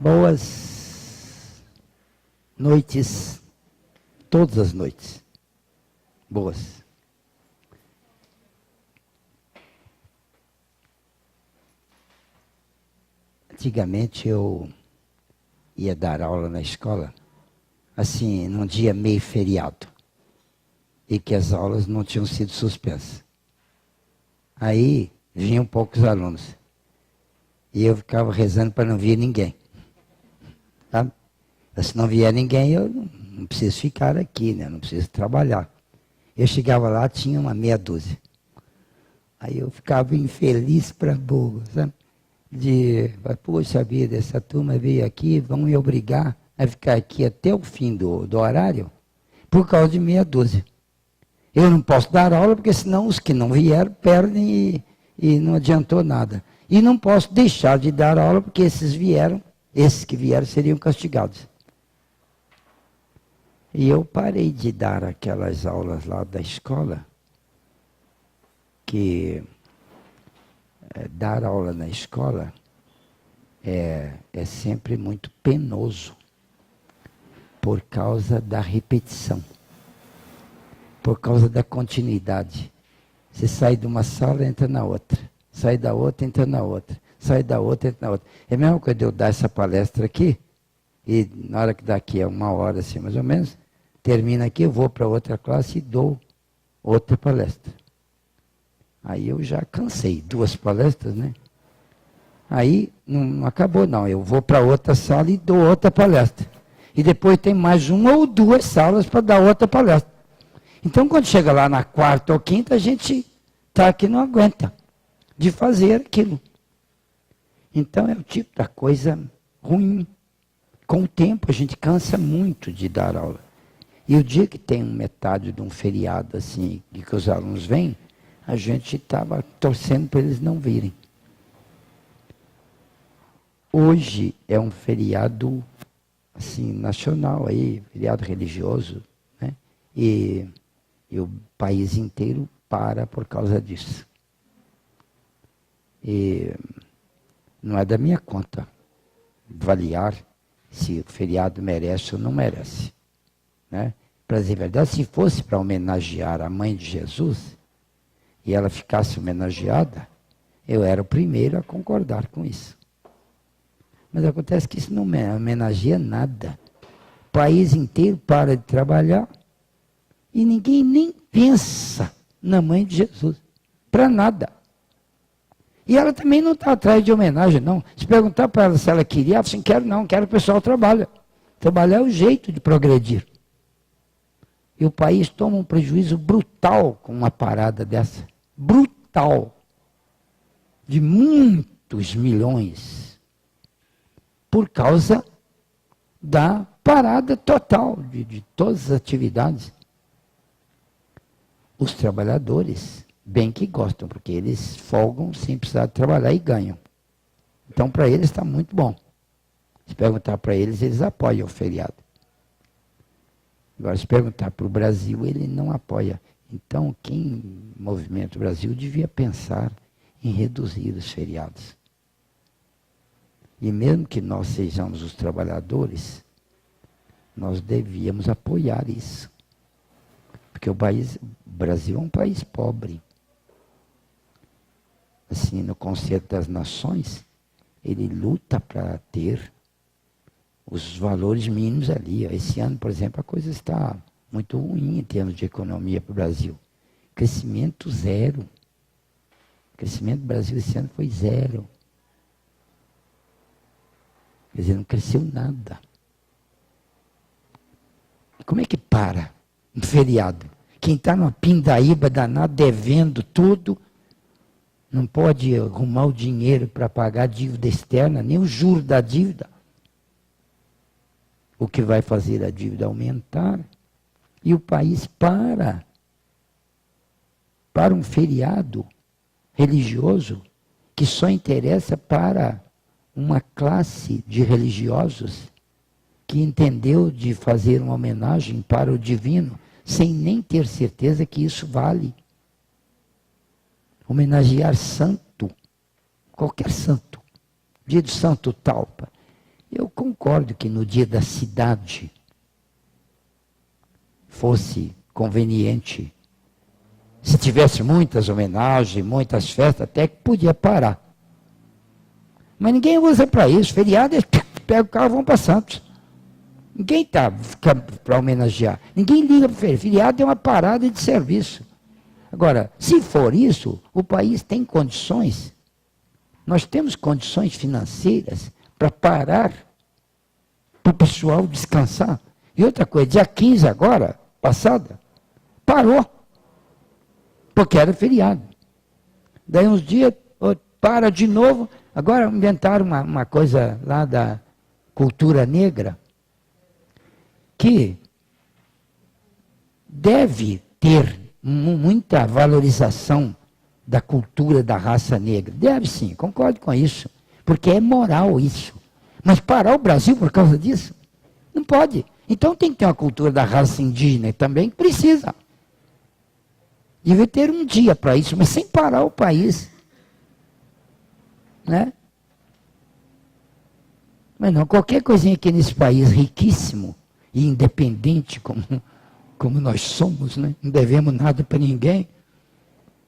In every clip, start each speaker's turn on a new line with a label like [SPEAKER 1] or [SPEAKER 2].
[SPEAKER 1] Boas noites, todas as noites. Boas. Antigamente eu ia dar aula na escola, assim, num dia meio feriado, e que as aulas não tinham sido suspensas. Aí vinham poucos alunos, e eu ficava rezando para não vir ninguém. Sabe? Se não vier ninguém, eu não preciso ficar aqui, né? Não preciso trabalhar. Eu chegava lá, tinha uma meia dúzia. Aí eu ficava infeliz para burro, sabe? Poxa vida, essa turma veio aqui, vão me obrigar a ficar aqui até o fim do horário, por causa de meia dúzia. Eu não posso dar aula, porque senão os que não vieram perdem e não adiantou nada. E não posso deixar de dar aula, porque esses que vieram seriam castigados. E eu parei de dar aquelas aulas lá da escola, que dar aula na escola é sempre muito penoso, por causa da repetição, por causa da continuidade. Você sai de uma sala, entra na outra, sai da outra, entra na outra, sai da outra, entra na outra. É mesmo quando eu dar essa palestra aqui, e na hora que daqui é 1 hora, assim, mais ou menos, termina aqui, eu vou para outra classe e dou outra palestra. Aí eu já cansei, 2 palestras, né? Aí não acabou não, eu vou para outra sala e dou outra palestra. E depois tem mais 1 ou 2 salas para dar outra palestra. Então quando chega lá na 4ª ou 5ª, a gente está que não aguenta de fazer aquilo. Então é o tipo da coisa ruim. Com o tempo a gente cansa muito de dar aula. E o dia que tem metade de um feriado assim, e que os alunos vêm, a gente estava torcendo para eles não virem. Hoje é um feriado assim, nacional, aí, feriado religioso, né? E o país inteiro para por causa disso. E não é da minha conta avaliar se o feriado merece ou não merece, né? Para dizer a verdade, se fosse para homenagear a mãe de Jesus, e ela ficasse homenageada, eu era o primeiro a concordar com isso. Mas acontece que isso não homenageia nada. O país inteiro para de trabalhar e ninguém nem pensa na mãe de Jesus. Para nada. E ela também não está atrás de homenagem, não. Se perguntar para ela se ela queria, ela assim, quero não, quero que o pessoal trabalhe. Trabalhar é o jeito de progredir. E o país toma um prejuízo brutal com uma parada dessa. Brutal. De muitos milhões. Por causa da parada total de todas as atividades. Os trabalhadores, bem que gostam, porque eles folgam sem precisar trabalhar e ganham. Então, para eles está muito bom. Se perguntar para eles, eles apoiam o feriado. Agora, se perguntar para o Brasil, ele não apoia. Então, quem movimenta o Brasil devia pensar em reduzir os feriados. E mesmo que nós sejamos os trabalhadores, nós devíamos apoiar isso. Porque o Brasil é um país pobre. Assim, no Conselho das Nações, ele luta para ter os valores mínimos ali. Esse ano, por exemplo, a coisa está muito ruim em termos de economia para o Brasil. Crescimento zero. O crescimento do Brasil esse ano foi 0. Quer dizer, não cresceu nada. Como é que para um feriado? Quem está numa pindaíba danada, devendo tudo, não pode arrumar o dinheiro para pagar a dívida externa, nem o juro da dívida. O que vai fazer a dívida aumentar. E o país para um feriado religioso que só interessa para uma classe de religiosos que entendeu de fazer uma homenagem para o divino, sem nem ter certeza que isso vale. Homenagear santo, qualquer santo, dia do santo tal, Eu concordo que no dia da cidade fosse conveniente. Se tivesse muitas homenagens, muitas festas, até que podia parar. Mas ninguém usa para isso. Feriado, eles pegam o carro e vão para Santos. Ninguém está para homenagear. Ninguém liga para feriado. Feriado é uma parada de serviço. Agora, se for isso, o país tem condições. Nós temos condições financeiras para parar, para o pessoal descansar. E outra coisa, dia 15 agora, passada, parou. Porque era feriado. Daí uns dias, para de novo. Agora inventaram uma coisa lá da cultura negra, que deve ter muita valorização da cultura da raça negra. Deve sim, concordo com isso. Porque é moral isso. Mas parar o Brasil por causa disso? Não pode. Então tem que ter uma cultura da raça indígena também, precisa. Deve ter um dia para isso, mas sem parar o país. Né? Mas não, qualquer coisinha aqui nesse país riquíssimo e independente como nós somos, né? Não devemos nada para ninguém,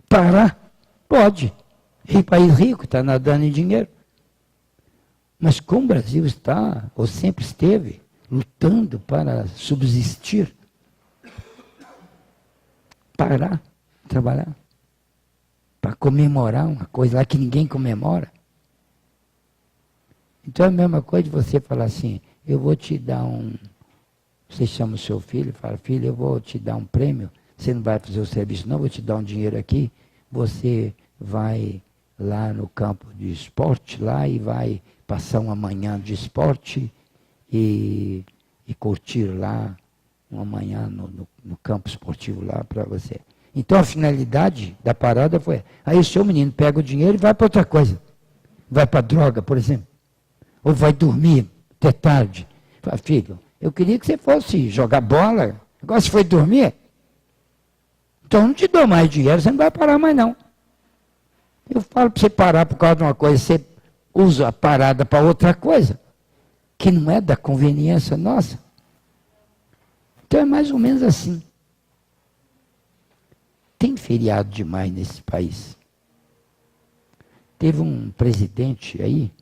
[SPEAKER 1] parar, pode. E país rico, está nadando em dinheiro. Mas como o Brasil está, ou sempre esteve, lutando para subsistir, parar, trabalhar, para comemorar uma coisa lá que ninguém comemora. Então é a mesma coisa de você falar assim, eu vou te dar você chama o seu filho, fala, filho, eu vou te dar um prêmio, você não vai fazer o serviço não, vou te dar um dinheiro aqui, você vai lá no campo de esporte, lá e vai passar uma manhã de esporte e curtir lá uma manhã no campo esportivo lá para você. Então a finalidade da parada foi, aí o seu menino pega o dinheiro e vai para outra coisa, vai para droga, por exemplo. Ou vai dormir até tarde. Fala, filho, eu queria que você fosse jogar bola. Agora você foi dormir? Então eu não te dou mais dinheiro, você não vai parar mais não. Eu falo para você parar por causa de uma coisa, você usa a parada para outra coisa, que não é da conveniência nossa. Então é mais ou menos assim. Tem feriado demais nesse país. Teve um presidente aí,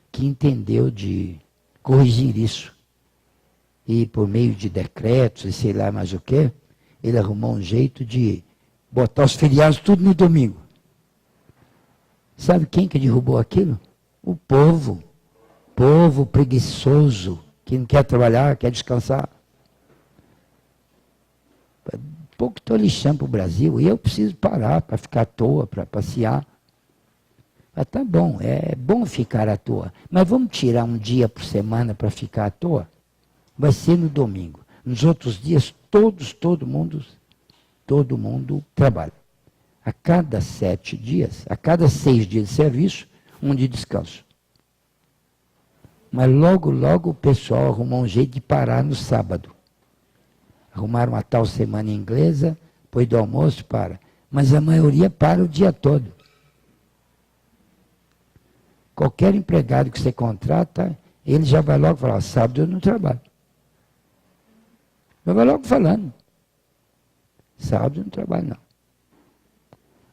[SPEAKER 1] que entendeu de corrigir isso. E por meio de decretos e sei lá mais o que, ele arrumou um jeito de botar os feriados tudo no domingo. Sabe quem que derrubou aquilo? O povo. Povo preguiçoso, que não quer trabalhar, quer descansar. Pouco estou lixando para o Brasil, e eu preciso parar para ficar à toa, para passear. Ah, tá bom, é bom ficar à toa, mas vamos tirar um dia por semana para ficar à toa? Vai ser no domingo. Nos outros dias, todo mundo trabalha. A cada 7 dias, a cada 6 dias de serviço, um de descanso. Mas logo o pessoal arrumou um jeito de parar no sábado. Arrumaram uma tal semana inglesa, depois do almoço para. Mas a maioria para o dia todo. Qualquer empregado que você contrata, ele já vai logo falar, sábado eu não trabalho. Já vai logo falando. Sábado eu não trabalho não.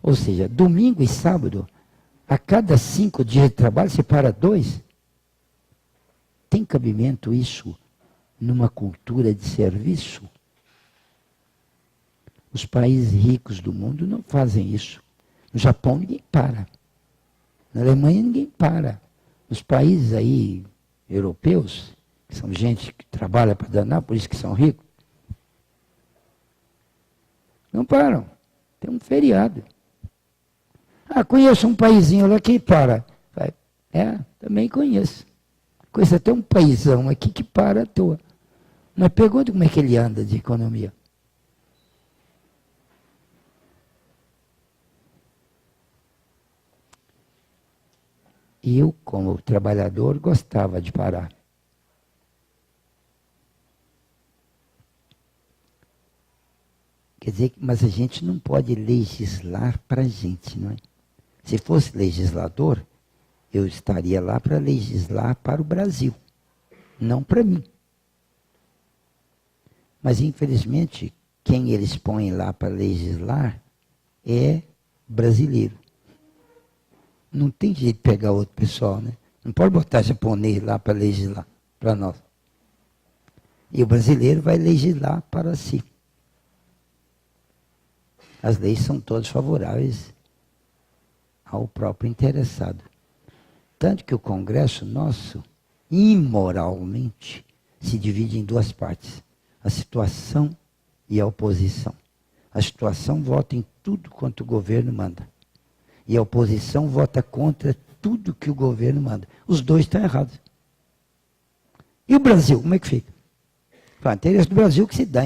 [SPEAKER 1] Ou seja, domingo e sábado, a cada 5 dias de trabalho, você para 2. Tem cabimento isso numa cultura de serviço? Os países ricos do mundo não fazem isso. No Japão ninguém para. Na Alemanha ninguém para. Nos países aí europeus, que são gente que trabalha para danar, por isso que são ricos, não param. Tem um feriado. Ah, conheço um paizinho lá que para. Também conheço. Conheço até um paizão aqui que para à toa. Mas pergunta como é que ele anda de economia. E eu, como trabalhador, gostava de parar. Quer dizer, mas a gente não pode legislar para a gente, não é? Se fosse legislador, eu estaria lá para legislar para o Brasil. não para mim. Mas, infelizmente, quem eles põem lá para legislar é brasileiro. Não tem jeito de pegar outro pessoal, né? Não pode botar japonês lá para legislar para nós. E o brasileiro vai legislar para si. As leis são todas favoráveis ao próprio interessado. Tanto que o Congresso nosso, imoralmente, se divide em duas partes. A situação e a oposição. A situação vota em tudo quanto o governo manda. E a oposição vota contra tudo que o governo manda. Os dois estão errados. E o Brasil, como é que fica? O interesse do Brasil que se dá.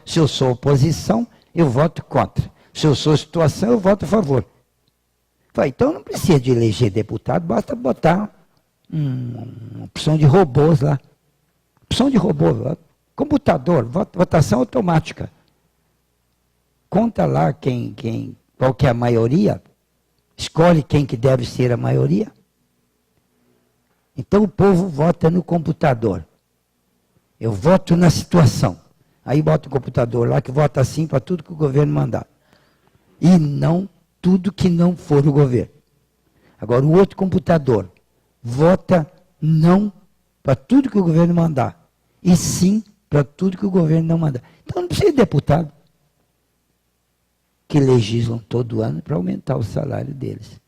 [SPEAKER 1] Se eu sou oposição, eu voto contra. Se eu sou situação, eu voto a favor. Então não precisa de eleger deputado, basta botar uma opção de robôs lá. Opção de robô, computador, votação automática. Conta lá qual que é a maioria, escolhe quem que deve ser a maioria. Então o povo vota no computador. Eu voto na situação. Aí bota o computador lá que vota assim para tudo que o governo mandar. E não tudo que não for o governo. Agora o outro computador vota não para tudo que o governo mandar. E sim para tudo que o governo não mandar. Então não precisa de deputado que legislam todo ano para aumentar o salário deles.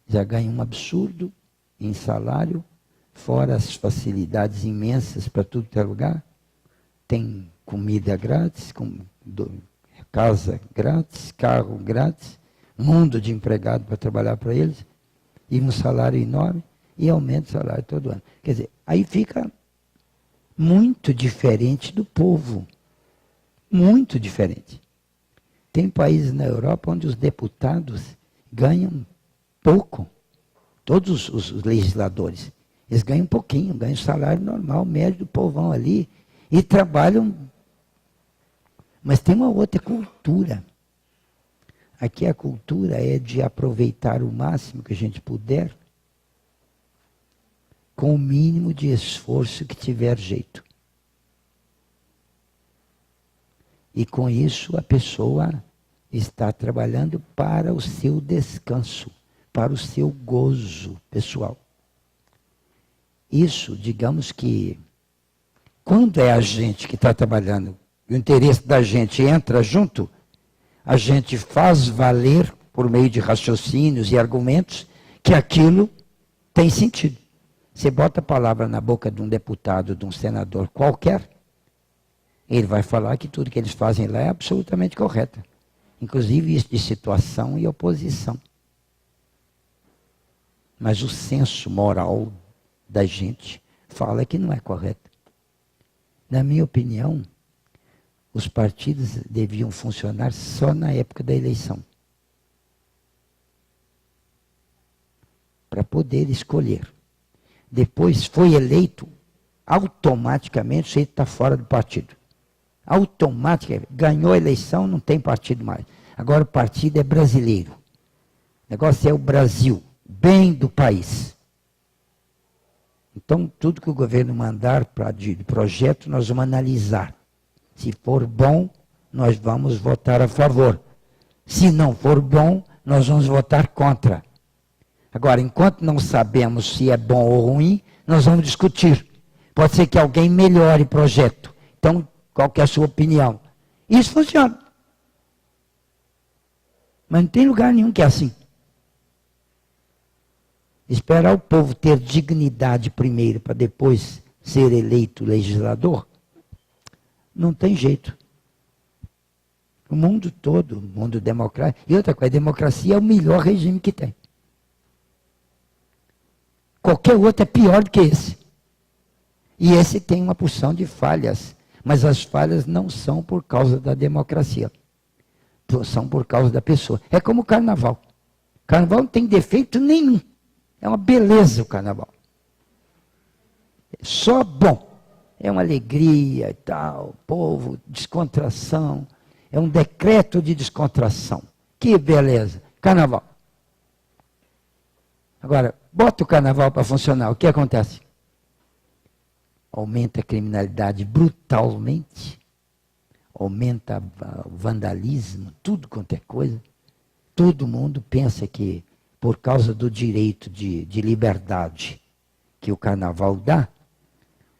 [SPEAKER 1] Já ganham um absurdo em salário, fora as facilidades imensas para tudo que é lugar. Tem comida grátis, casa grátis, carro grátis, mundo de empregado para trabalhar para eles, e um salário enorme, e aumenta o salário todo ano. Quer dizer, aí fica muito diferente do povo. Muito diferente. Tem países na Europa onde os deputados ganham pouco. Todos os legisladores. Eles ganham pouquinho, ganham salário normal, médio do povão ali. E trabalham. Mas tem uma outra cultura. Aqui a cultura é de aproveitar o máximo que a gente puder, com o mínimo de esforço que tiver jeito. E com isso a pessoa está trabalhando para o seu descanso, para o seu gozo pessoal. Isso, digamos que, quando é a gente que está trabalhando, o interesse da gente entra junto, a gente faz valer, por meio de raciocínios e argumentos, que aquilo tem sentido. Você bota a palavra na boca de um deputado, de um senador qualquer, ele vai falar que tudo que eles fazem lá é absolutamente correto. Inclusive isso de situação e oposição. Mas o senso moral da gente fala que não é correto. Na minha opinião, os partidos deviam funcionar só na época da eleição. Para poder escolher. Depois foi eleito, automaticamente você está fora do partido. Automaticamente, ganhou a eleição, não tem partido mais. Agora o partido é brasileiro. O negócio é o Brasil, bem do país. Então, tudo que o governo mandar de projeto, nós vamos analisar. Se for bom, nós vamos votar a favor. Se não for bom, nós vamos votar contra. Agora, enquanto não sabemos se é bom ou ruim, nós vamos discutir. Pode ser que alguém melhore o projeto. Então, qual que é a sua opinião? Isso funciona. Mas não tem lugar nenhum que é assim. Esperar o povo ter dignidade primeiro, para depois ser eleito legislador, não tem jeito. O mundo todo, o mundo democrático. E outra coisa, a democracia é o melhor regime que tem. Qualquer outro é pior do que esse. E esse tem uma porção de falhas. Mas as falhas não são por causa da democracia. São por causa da pessoa. É como o carnaval. O carnaval não tem defeito nenhum. É uma beleza o carnaval. É só bom. É uma alegria e tal. Povo, descontração. É um decreto de descontração. Que beleza. Carnaval. Agora, bota o carnaval para funcionar, o que acontece? Aumenta a criminalidade brutalmente, aumenta o vandalismo, tudo quanto é coisa. Todo mundo pensa que, por causa do direito de liberdade que o carnaval dá,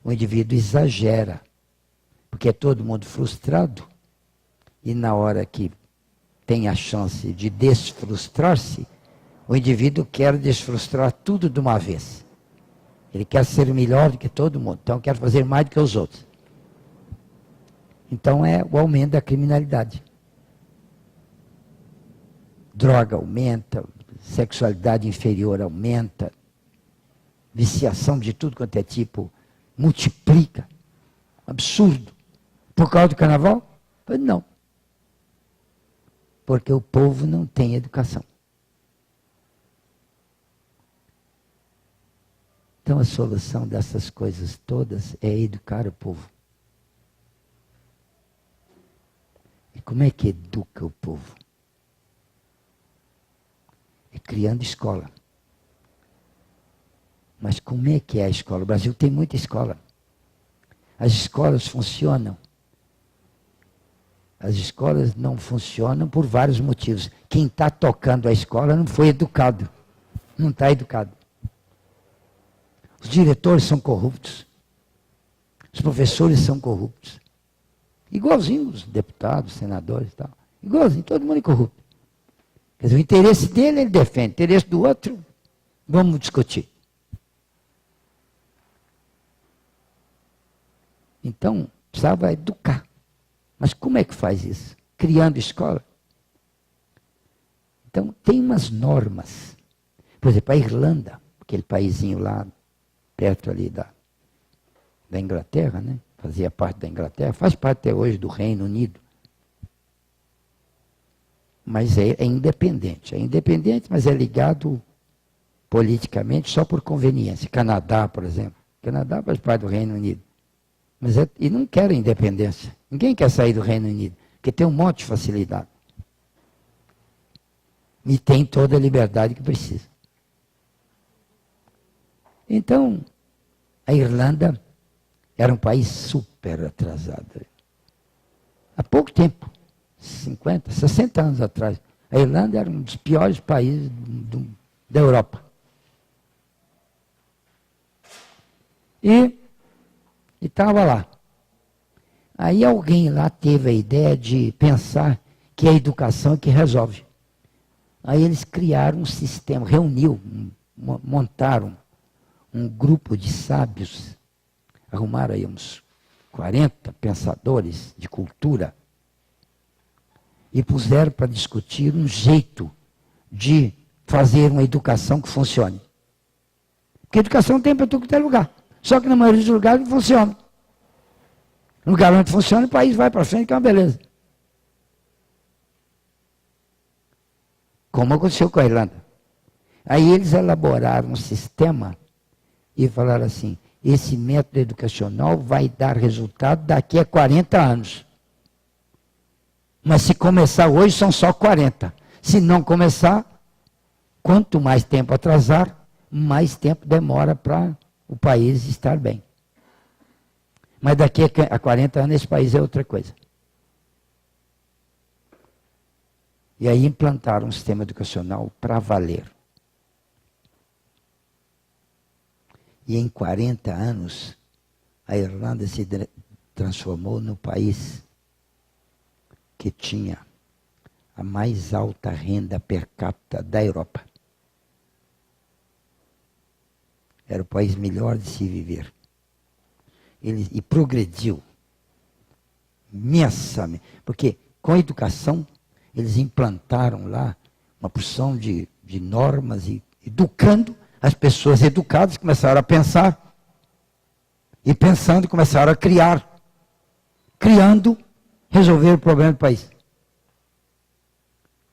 [SPEAKER 1] o indivíduo exagera, porque é todo mundo frustrado, e na hora que tem a chance de desfrustrar-se, o indivíduo quer desfrustrar tudo de uma vez. Ele quer ser melhor do que todo mundo, então quer fazer mais do que os outros. Então é o aumento da criminalidade. Droga aumenta, sexualidade inferior aumenta, viciação de tudo quanto é tipo multiplica. Absurdo. Por causa do carnaval? Não. Porque o povo não tem educação. Então a solução dessas coisas todas é educar o povo. E como é que educa o povo? É criando escola. Mas como é que é a escola? O Brasil tem muita escola. As escolas funcionam. As escolas não funcionam por vários motivos. Quem está tocando a escola não foi educado. Não está educado. Os diretores são corruptos. Os professores são corruptos. Igualzinho os deputados, senadores e tal. Igualzinho, todo mundo é corrupto. Quer dizer, o interesse dele ele defende, o interesse do outro, vamos discutir. Então, precisava educar. Mas como é que faz isso? Criando escola. Então, tem umas normas. Por exemplo, a Irlanda, aquele paísinho lá, perto ali da Inglaterra, né? Fazia parte da Inglaterra, faz parte até hoje do Reino Unido. Mas é independente. É independente, mas é ligado politicamente só por conveniência. Canadá, por exemplo. Canadá faz parte do Reino Unido. Mas e não quer independência. Ninguém quer sair do Reino Unido, porque tem um monte de facilidade. E tem toda a liberdade que precisa. Então, a Irlanda era um país super atrasado. Há pouco tempo, 50, 60 anos atrás, a Irlanda era um dos piores países da Europa. E estava lá. Aí alguém lá teve a ideia de pensar que a educação é que resolve. Aí eles criaram um sistema, montaram um grupo de sábios, arrumaram aí uns 40 pensadores de cultura e puseram para discutir um jeito de fazer uma educação que funcione. Porque a educação tem para tudo que tem lugar. Só que na maioria dos lugares não funciona. No lugar onde funciona, o país vai para frente, que é uma beleza. Como aconteceu com a Irlanda. Aí eles elaboraram um sistema e falaram assim, esse método educacional vai dar resultado daqui a 40 anos. Mas se começar hoje, são só 40. Se não começar, quanto mais tempo atrasar, mais tempo demora para o país estar bem. Mas daqui a 40 anos, esse país é outra coisa. E aí implantaram um sistema educacional para valer. E em 40 anos, a Irlanda se transformou no país que tinha a mais alta renda per capita da Europa. Era o país melhor de se viver. E progrediu imensamente. Porque com a educação, eles implantaram lá uma porção de normas e educando. As pessoas educadas começaram a pensar. E pensando, começaram a criar. Criando, resolveram o problema do país.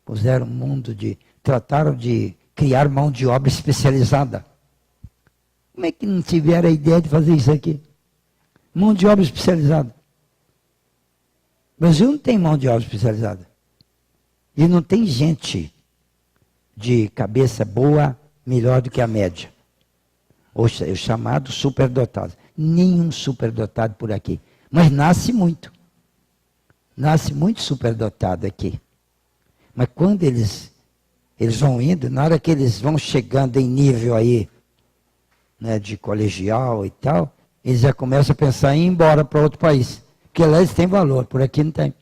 [SPEAKER 1] Puseram um mundo trataram de criar mão de obra especializada. Como é que não tiveram a ideia de fazer isso aqui? Mão de obra especializada. O Brasil não tem mão de obra especializada. E não tem gente de cabeça boa melhor do que a média. Ou seja, os chamados superdotados. Nenhum superdotado por aqui. Mas nasce muito. Nasce muito superdotado aqui. Mas quando eles vão indo, na hora que eles vão chegando em nível aí, né, de colegial e tal, eles já começam a pensar em ir embora para outro país. Porque lá eles têm valor, por aqui não tem.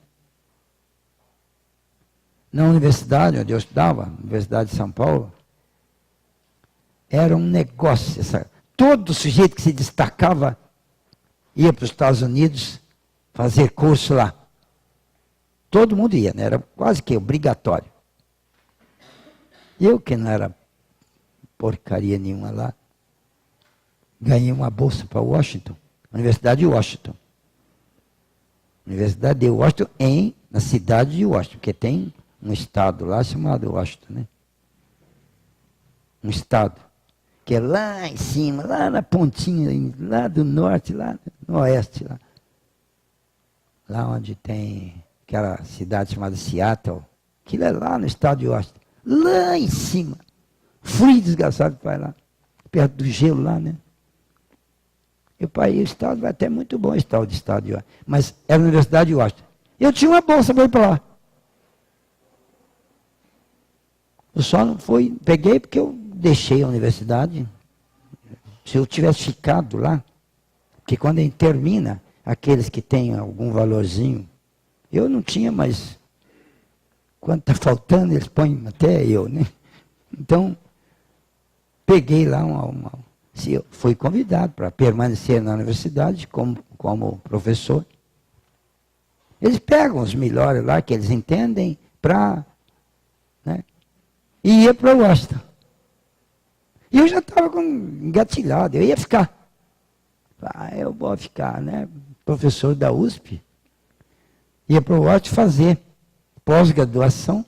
[SPEAKER 1] Na universidade onde eu estudava, Universidade de São Paulo, era um negócio. Todo sujeito que se destacava ia para os Estados Unidos fazer curso lá. Todo mundo ia, né? Era quase que obrigatório. Eu, que não era porcaria nenhuma lá, ganhei uma bolsa para Washington, Universidade de Washington. Universidade de Washington, na cidade de Washington, porque tem um estado lá chamado Washington, né? Um estado, que é lá em cima, lá na pontinha, lá do norte, lá no oeste, lá onde tem aquela cidade chamada Seattle, aquilo é lá no estado de Washington, lá em cima, frio desgraçado que vai lá, perto do gelo lá, né? E o estado vai até muito bom, esse tal de estado de Washington, mas era a Universidade de Washington. Eu tinha uma bolsa para ir para lá. Eu só não fui, peguei porque eu deixei a universidade. Se eu tivesse ficado lá, porque quando a gente termina, aqueles que têm algum valorzinho, eu não tinha, mas quando está faltando, eles põem até eu, né? Então, peguei lá fui convidado para permanecer na universidade como professor. Eles pegam os melhores lá, que eles entendem, né? E ia para Washington. E eu já estava engatilhado, eu ia ficar. Eu vou ficar, né? Professor da USP. Ia para Washington fazer pós-graduação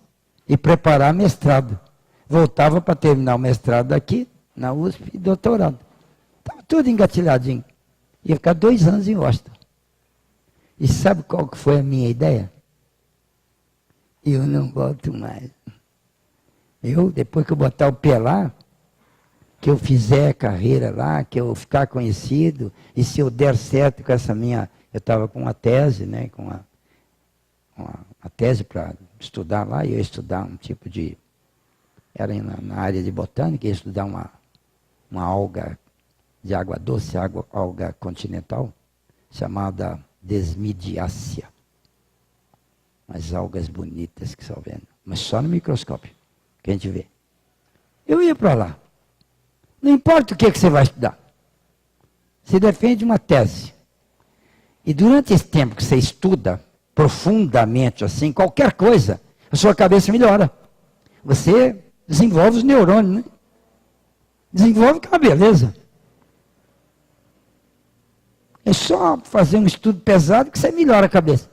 [SPEAKER 1] e preparar mestrado. Voltava para terminar o mestrado aqui, na USP, e doutorado. Estava tudo engatilhadinho. Ia ficar 2 anos em Washington. E sabe qual que foi a minha ideia? Eu não volto mais. Depois que eu botar o pé lá, que eu fizer carreira lá, que eu ficar conhecido, e se eu der certo com essa minha... Eu estava com uma tese, né, com uma tese para estudar lá, e eu ia estudar um tipo de... Era na área de botânica, ia estudar uma alga de água doce, alga continental, chamada Desmidiácea. Umas algas bonitas que só vendo, mas só no microscópio, que a gente vê. Eu ia para lá. Não importa o que você vai estudar. Você defende uma tese. E durante esse tempo que você estuda profundamente, assim, qualquer coisa, a sua cabeça melhora. Você desenvolve os neurônios, né? Desenvolve que é uma beleza. É só fazer um estudo pesado que você melhora a cabeça.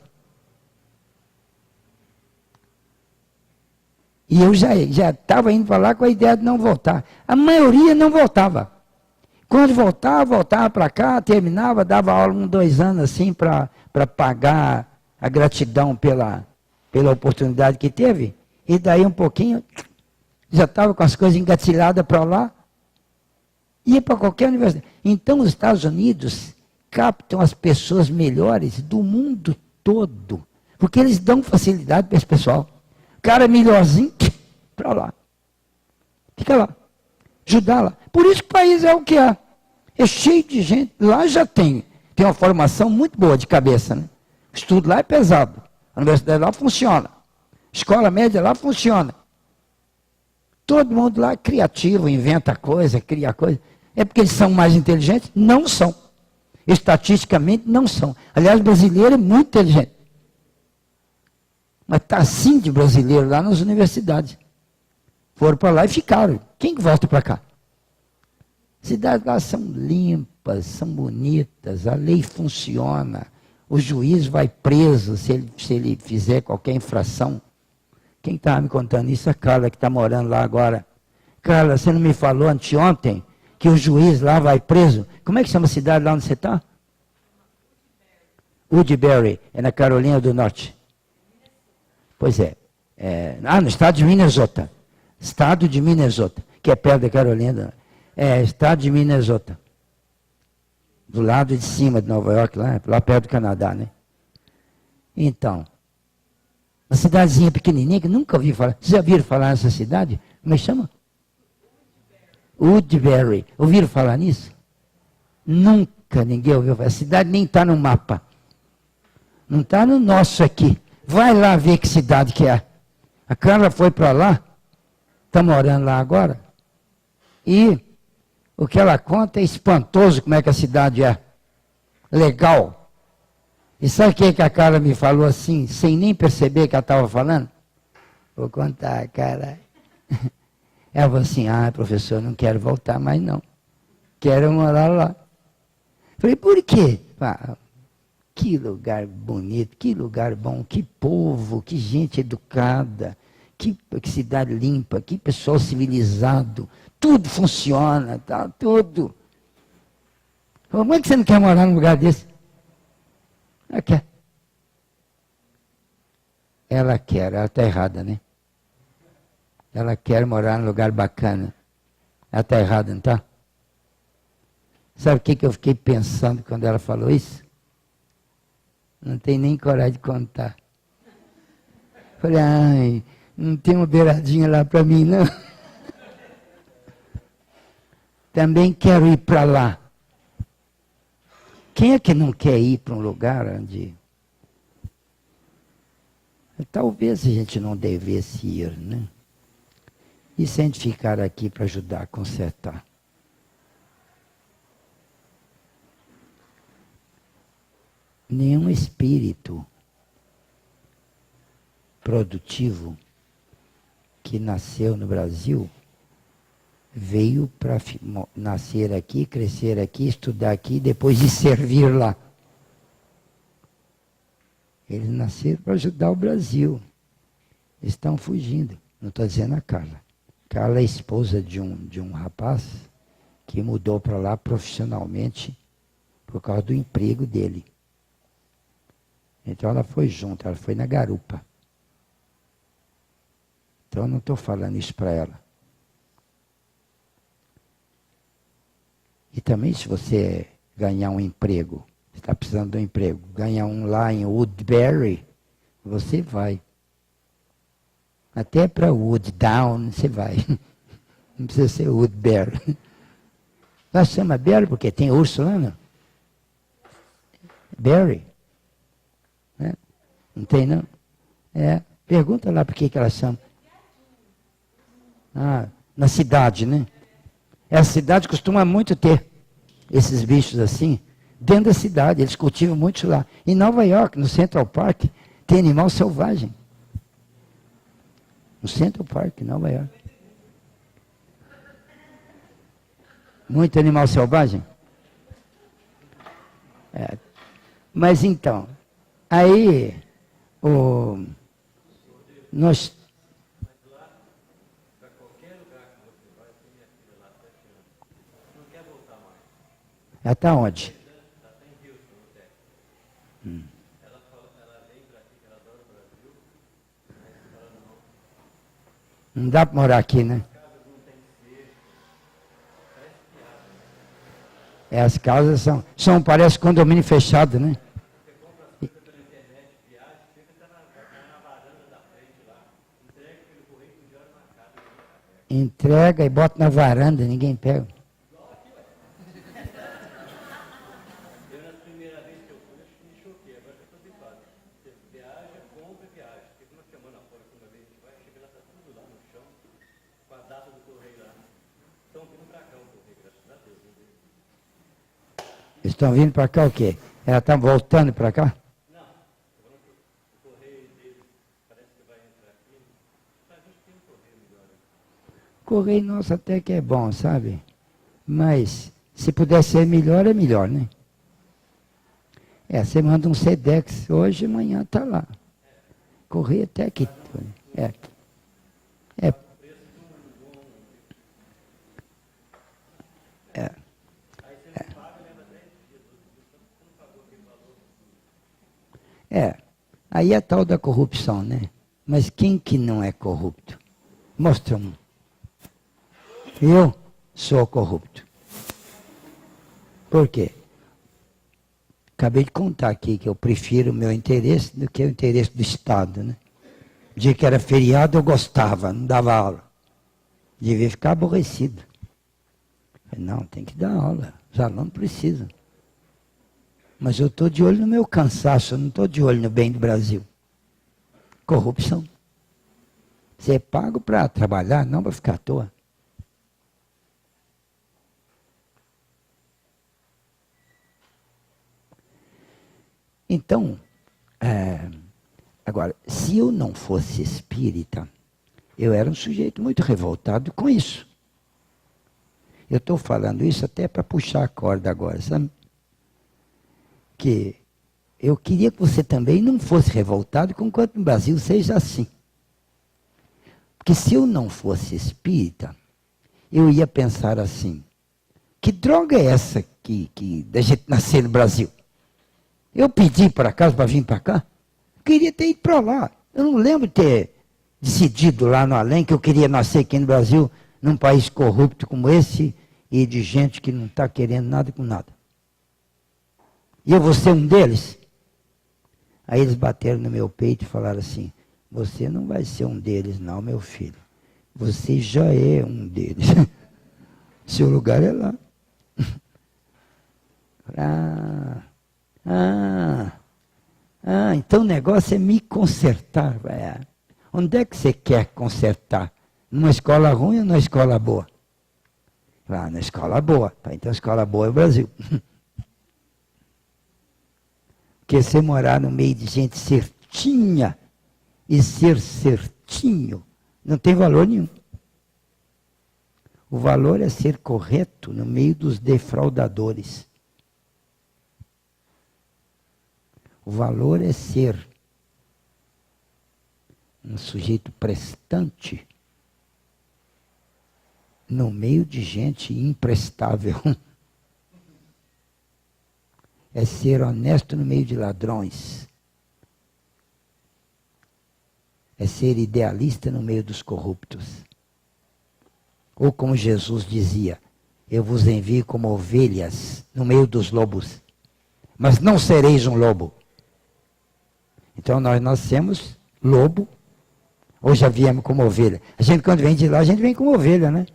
[SPEAKER 1] E eu já estava indo para lá com a ideia de não voltar. A maioria não voltava. Quando voltava para cá, terminava, dava aula 1, 2 anos assim para pagar a gratidão pela oportunidade que teve. E daí um pouquinho, já estava com as coisas engatilhadas para lá. Ia para qualquer universidade. Então os Estados Unidos captam as pessoas melhores do mundo todo. Porque eles dão facilidade para esse pessoal. Cara melhorzinho, para lá. Fica lá. Ajudar lá. Por isso que o país é o que é. É cheio de gente. Lá já tem uma formação muito boa de cabeça, né? O estudo lá é pesado. A universidade lá funciona. Escola média lá funciona. Todo mundo lá é criativo, inventa coisa, cria coisa. É porque eles são mais inteligentes? Não são. Estatisticamente não são. Aliás, o brasileiro é muito inteligente. Mas está assim de brasileiro lá nas universidades. Foram para lá e ficaram. Quem volta para cá? Cidades lá são limpas, são bonitas, a lei funciona. O juiz vai preso se ele fizer qualquer infração. Quem estava me contando isso? A Carla, que está morando lá agora. Carla, você não me falou anteontem que o juiz lá vai preso? Como é que chama a cidade lá onde você está? Woodbury, é na Carolina do Norte. Pois é. No estado de Minnesota. Estado de Minnesota. que é perto da Carolina, é estado de Minnesota. Do lado de cima de Nova York, lá perto do Canadá, né? Então, uma cidadezinha pequenininha que nunca ouvi falar. Vocês já ouviram falar nessa cidade? Como é que chama? Woodbury. Ouviram falar nisso? Nunca ninguém ouviu falar. A cidade nem está no mapa. Não está no nosso aqui. Vai lá ver que cidade que é. A Carla foi para lá, está morando lá agora, e o que ela conta é espantoso como é que a cidade é. Legal. E sabe o que a Carla me falou assim, sem nem perceber que ela estava falando? Vou contar, cara. Ela falou assim, professor, não quero voltar mais não. Quero morar lá. Falei, por quê? Que lugar bonito, que lugar bom, que povo, que gente educada, que cidade limpa, que pessoal civilizado, tudo funciona, tá, tudo. Como é que você não quer morar num lugar desse? Ela quer. Ela está errada, né? Ela quer morar num lugar bacana. Ela está errada, não está? Sabe o que eu fiquei pensando quando ela falou isso? Não tem nem coragem de contar. Falei, não tem uma beiradinha lá para mim, não. Também quero ir para lá. Quem é que não quer ir para um lugar onde... Talvez a gente não devesse ir, né? E se a gente ficar aqui para ajudar a consertar? Nenhum espírito produtivo que nasceu no Brasil veio para nascer aqui, crescer aqui, estudar aqui, depois de servir lá. Eles nasceram para ajudar o Brasil. Eles estão fugindo. Não estou dizendo a Carla. Carla é esposa de um rapaz que mudou para lá profissionalmente por causa do emprego dele. Então ela foi junto, ela foi na garupa. Então eu não estou falando isso para ela. E também se você ganhar um emprego, você está precisando de um emprego, ganhar um lá em Woodbury, você vai. Até para Wooddown você vai. Não precisa ser Woodbury. Ela chama Berry porque tem urso lá, não? Berry. Não tem, não? Pergunta lá por que ela chama. Na cidade, né? A cidade costuma muito ter esses bichos assim, dentro da cidade, eles cultivam muito lá. Em Nova York, no Central Park, tem animal selvagem. No Central Park, Nova York. Muito animal selvagem? Mas então, aí... Nós... Ela está onde? Não dá para morar aqui, né? As casas são parece condomínio fechado, né? Entrega e bota na varanda, ninguém pega. Estão vindo para cá o quê? Ela está voltando para cá? Não. O correio deles parece que vai entrar aqui. A gente tem um correio melhor. Correio nosso até que é bom, sabe? Mas se puder ser melhor, é melhor, né? Você manda um Sedex hoje, amanhã está lá. Correio até que... Aí é a tal da corrupção, né? Mas quem que não é corrupto? Mostra um. Eu sou corrupto. Por quê? Acabei de contar aqui que eu prefiro o meu interesse do que o interesse do Estado, né? Dia que era feriado eu gostava, não dava aula. Devia ficar aborrecido. Falei, não, tem que dar aula, os alunos precisam. Mas eu estou de olho no meu cansaço, eu não estou de olho no bem do Brasil. Corrupção. Você é pago para trabalhar, não para ficar à toa. Então, agora, se eu não fosse espírita, eu era um sujeito muito revoltado com isso. Eu estou falando isso até para puxar a corda agora, sabe? Que eu queria que você também não fosse revoltado com quanto no Brasil seja assim. Porque se eu não fosse espírita, eu ia pensar assim, que droga é essa que da gente nascer no Brasil? Eu pedi por acaso para vir para cá? Queria ter ido para lá. Eu não lembro de ter decidido lá no além que eu queria nascer aqui no Brasil, num país corrupto como esse, e de gente que não está querendo nada com nada. E eu vou ser um deles? Aí eles bateram no meu peito e falaram assim, você não vai ser um deles não, meu filho. Você já é um deles. Seu lugar é lá. Então o negócio é me consertar. Onde é que você quer consertar? Numa escola ruim ou numa escola boa? Na escola boa. Então a escola boa é o Brasil. Porque você morar no meio de gente certinha e ser certinho não tem valor nenhum. O valor é ser correto no meio dos defraudadores. O valor é ser um sujeito prestante no meio de gente imprestável. É ser honesto no meio de ladrões. É ser idealista no meio dos corruptos. Ou como Jesus dizia, eu vos envio como ovelhas no meio dos lobos, mas não sereis um lobo. Então nós nascemos lobo, ou já viemos como ovelha. A gente quando vem de lá, a gente vem como ovelha, né?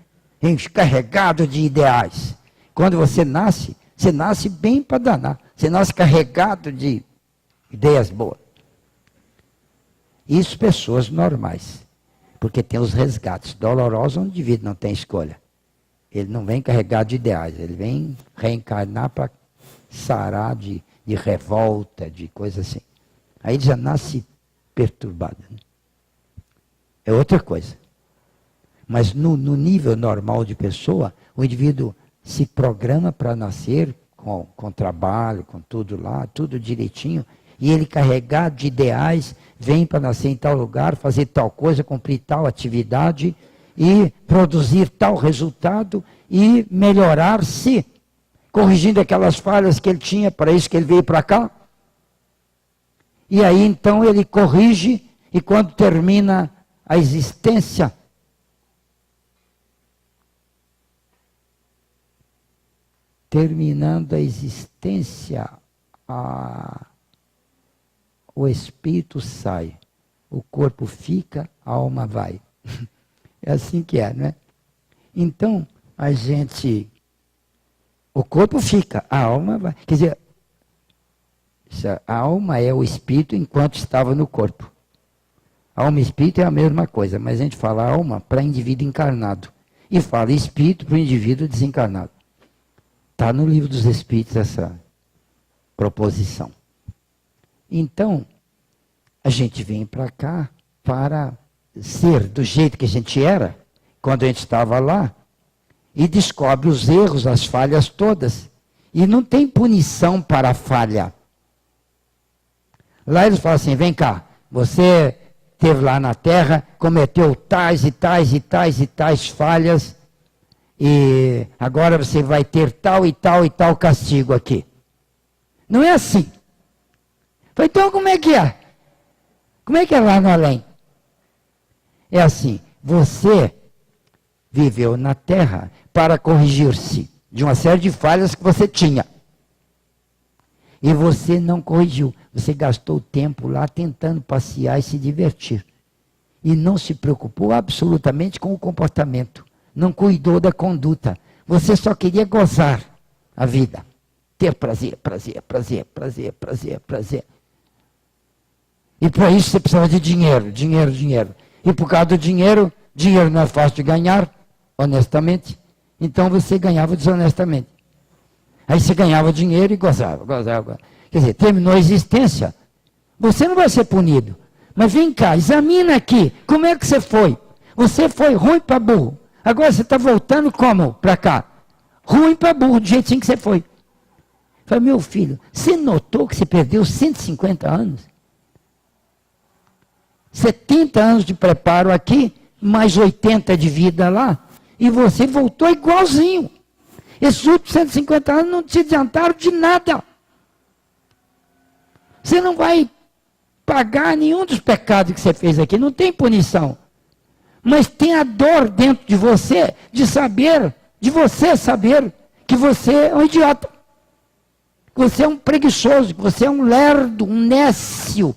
[SPEAKER 1] Vem carregado de ideais. Quando você nasce bem para danar. Você nasce carregado de ideias boas. Isso pessoas normais. Porque tem os resgates dolorosos onde o indivíduo não tem escolha. Ele não vem carregado de ideais, ele vem reencarnar para sarar de revolta, de coisa assim. Aí ele já nasce perturbado. Né? É outra coisa. Mas no nível normal de pessoa, o indivíduo se programa para nascer com trabalho, com tudo lá, tudo direitinho, e ele carregado de ideais, vem para nascer em tal lugar, fazer tal coisa, cumprir tal atividade, e produzir tal resultado, e melhorar-se, corrigindo aquelas falhas que ele tinha, para isso que ele veio para cá. E aí então ele corrige, e quando termina a existência, terminando a existência, o espírito sai, o corpo fica, a alma vai. É assim que é, não é? Então, o corpo fica, a alma vai. Quer dizer, a alma é o espírito enquanto estava no corpo. Alma e espírito é a mesma coisa, mas a gente fala alma para indivíduo encarnado. E fala espírito para o indivíduo desencarnado. Está no livro dos Espíritos essa proposição. Então, a gente vem para cá para ser do jeito que a gente era, quando a gente estava lá, e descobre os erros, as falhas todas. E não tem punição para a falha. Lá eles falam assim, vem cá, você esteve lá na Terra, cometeu tais e tais e tais e tais falhas, e agora você vai ter tal e tal e tal castigo aqui. Não é assim. Então como é que é? Como é que é lá no além? É assim, você viveu na Terra para corrigir-se de uma série de falhas que você tinha. E você não corrigiu. Você gastou tempo lá tentando passear e se divertir. E não se preocupou absolutamente com o comportamento. Não cuidou da conduta. Você só queria gozar a vida. Ter prazer, prazer, prazer, prazer, prazer, prazer. E para isso você precisava de dinheiro, dinheiro, dinheiro. E por causa do dinheiro, dinheiro não é fácil de ganhar, honestamente. Então você ganhava desonestamente. Aí você ganhava dinheiro e gozava, gozava. Quer dizer, terminou a existência. Você não vai ser punido. Mas vem cá, examina aqui. Como é que você foi? Você foi ruim para burro. Agora você está voltando como para cá? Ruim para burro, do jeitinho que você foi. Falei, meu filho, você notou que você perdeu 150 anos? 70 anos de preparo aqui, mais 80 de vida lá, e você voltou igualzinho. Esses últimos 150 anos não te adiantaram de nada. Você não vai pagar nenhum dos pecados que você fez aqui, não tem punição. Mas tem a dor dentro de você, de você saber que você é um idiota. Que você é um preguiçoso, que você é um lerdo, um nécio.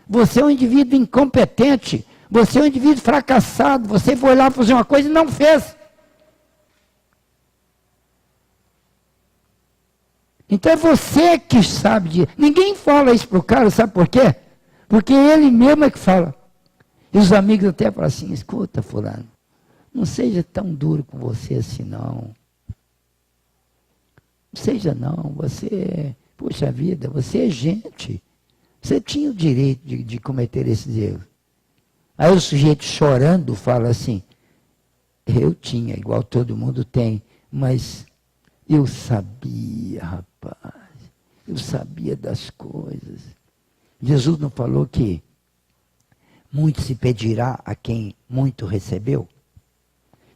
[SPEAKER 1] Você é um indivíduo incompetente, você é um indivíduo fracassado, você foi lá fazer uma coisa e não fez. Então é você que sabe disso. Ninguém fala isso para o cara, sabe por quê? Porque ele mesmo é que fala. E os amigos até falam assim, escuta fulano, não seja tão duro com você assim não. Não seja não, você, poxa vida, você é gente. Você tinha o direito de cometer esses erros. Aí o sujeito chorando fala assim, eu tinha, igual todo mundo tem, mas eu sabia, rapaz, eu sabia das coisas. Jesus não falou que muito se pedirá a quem muito recebeu?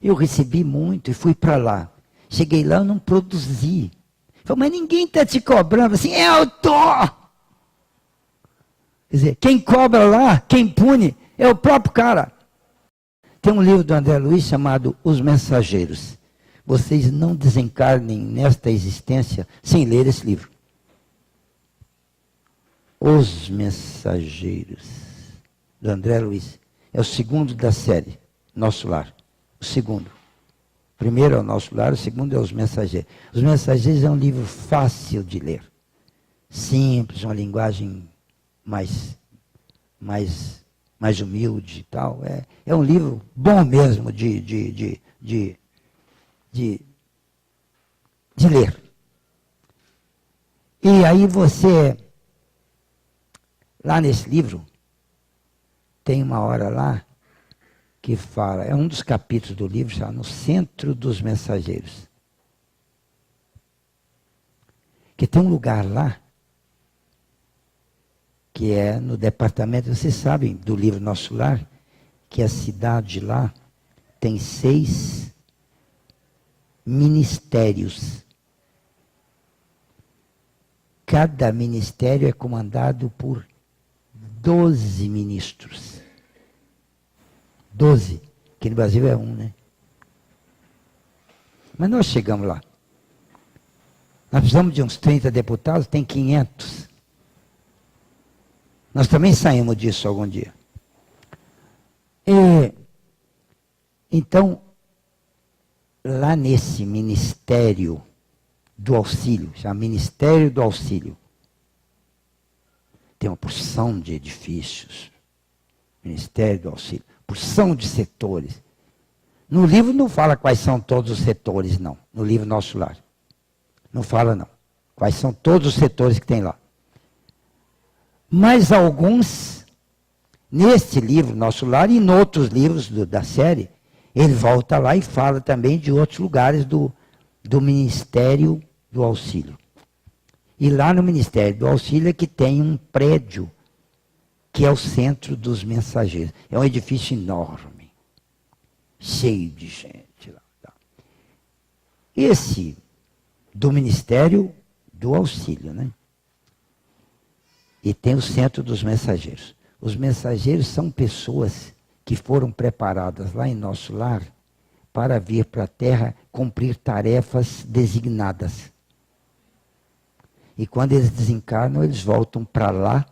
[SPEAKER 1] Eu recebi muito e fui para lá. Cheguei lá e não produzi. Falei, mas ninguém está te cobrando assim, eu estou. Quer dizer, quem cobra lá, quem pune, é o próprio cara. Tem um livro do André Luiz chamado Os Mensageiros. Vocês não desencarnem nesta existência sem ler esse livro. Os Mensageiros, do André Luiz. É o segundo da série, Nosso Lar. O segundo. O primeiro é o Nosso Lar, o segundo é Os Mensageiros. Os Mensageiros é um livro fácil de ler. Simples, uma linguagem mais humilde e tal. É um livro bom mesmo de ler. E aí você, lá nesse livro, tem uma hora lá que fala, é um dos capítulos do livro, está no centro dos mensageiros. Que tem um lugar lá, que é no departamento, vocês sabem, do livro Nosso Lar, que a cidade lá tem 6 ministérios. Cada ministério é comandado por 12 ministros. 12, que no Brasil é um, né? Mas nós chegamos lá. Nós precisamos de uns 30 deputados, tem 500. Nós também saímos disso algum dia. Então, lá nesse Ministério do Auxílio, chama Ministério do Auxílio, tem uma porção de edifícios, Ministério do Auxílio, porção de setores. No livro não fala quais são todos os setores, não. No livro Nosso Lar. Não fala, não. Quais são todos os setores que tem lá. Mas alguns, neste livro Nosso Lar e em outros livros da série, ele volta lá e fala também de outros lugares do Ministério do Auxílio. E lá no Ministério do Auxílio é que tem um prédio, que é o Centro dos Mensageiros. É um edifício enorme, cheio de gente lá. Esse do Ministério do Auxílio, né? E tem o Centro dos Mensageiros. Os mensageiros são pessoas que foram preparadas lá em Nosso Lar para vir para a Terra cumprir tarefas designadas. E quando eles desencarnam, eles voltam para lá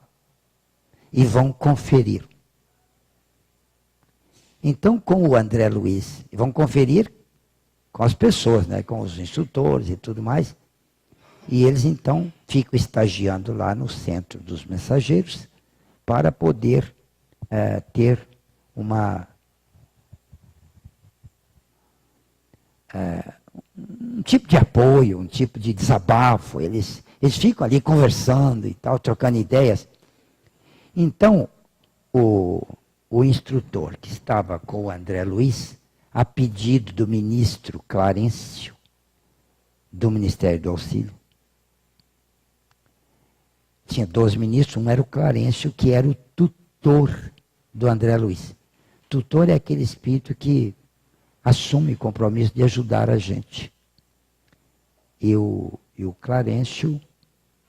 [SPEAKER 1] e vão conferir. Então, com o André Luiz, vão conferir com as pessoas, né, com os instrutores e tudo mais. E eles, então, ficam estagiando lá no centro dos mensageiros para poder ter um tipo de apoio, um tipo de desabafo. Eles ficam ali conversando e tal, trocando ideias. Então, o instrutor que estava com o André Luiz, a pedido do ministro Clarencio, do Ministério do Auxílio, tinha 12 ministros, um era o Clarencio, que era o tutor do André Luiz. Tutor é aquele espírito que assume o compromisso de ajudar a gente. E o Clarencio,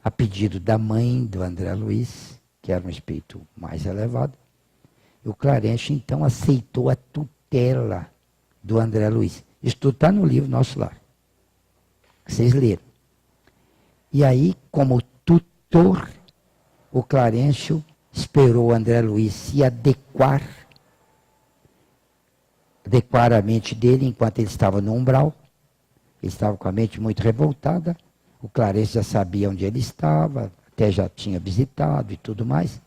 [SPEAKER 1] a pedido da mãe do André Luiz, que era um espírito mais elevado, o Clarencio, então, aceitou a tutela do André Luiz. Isso tudo está no livro Nosso Lar. Vocês leram. E aí, como tutor, o Clarencio esperou o André Luiz se adequar a mente dele enquanto ele estava no umbral. Ele estava com a mente muito revoltada. O Clarencio já sabia onde ele estava, até já tinha visitado e tudo mais.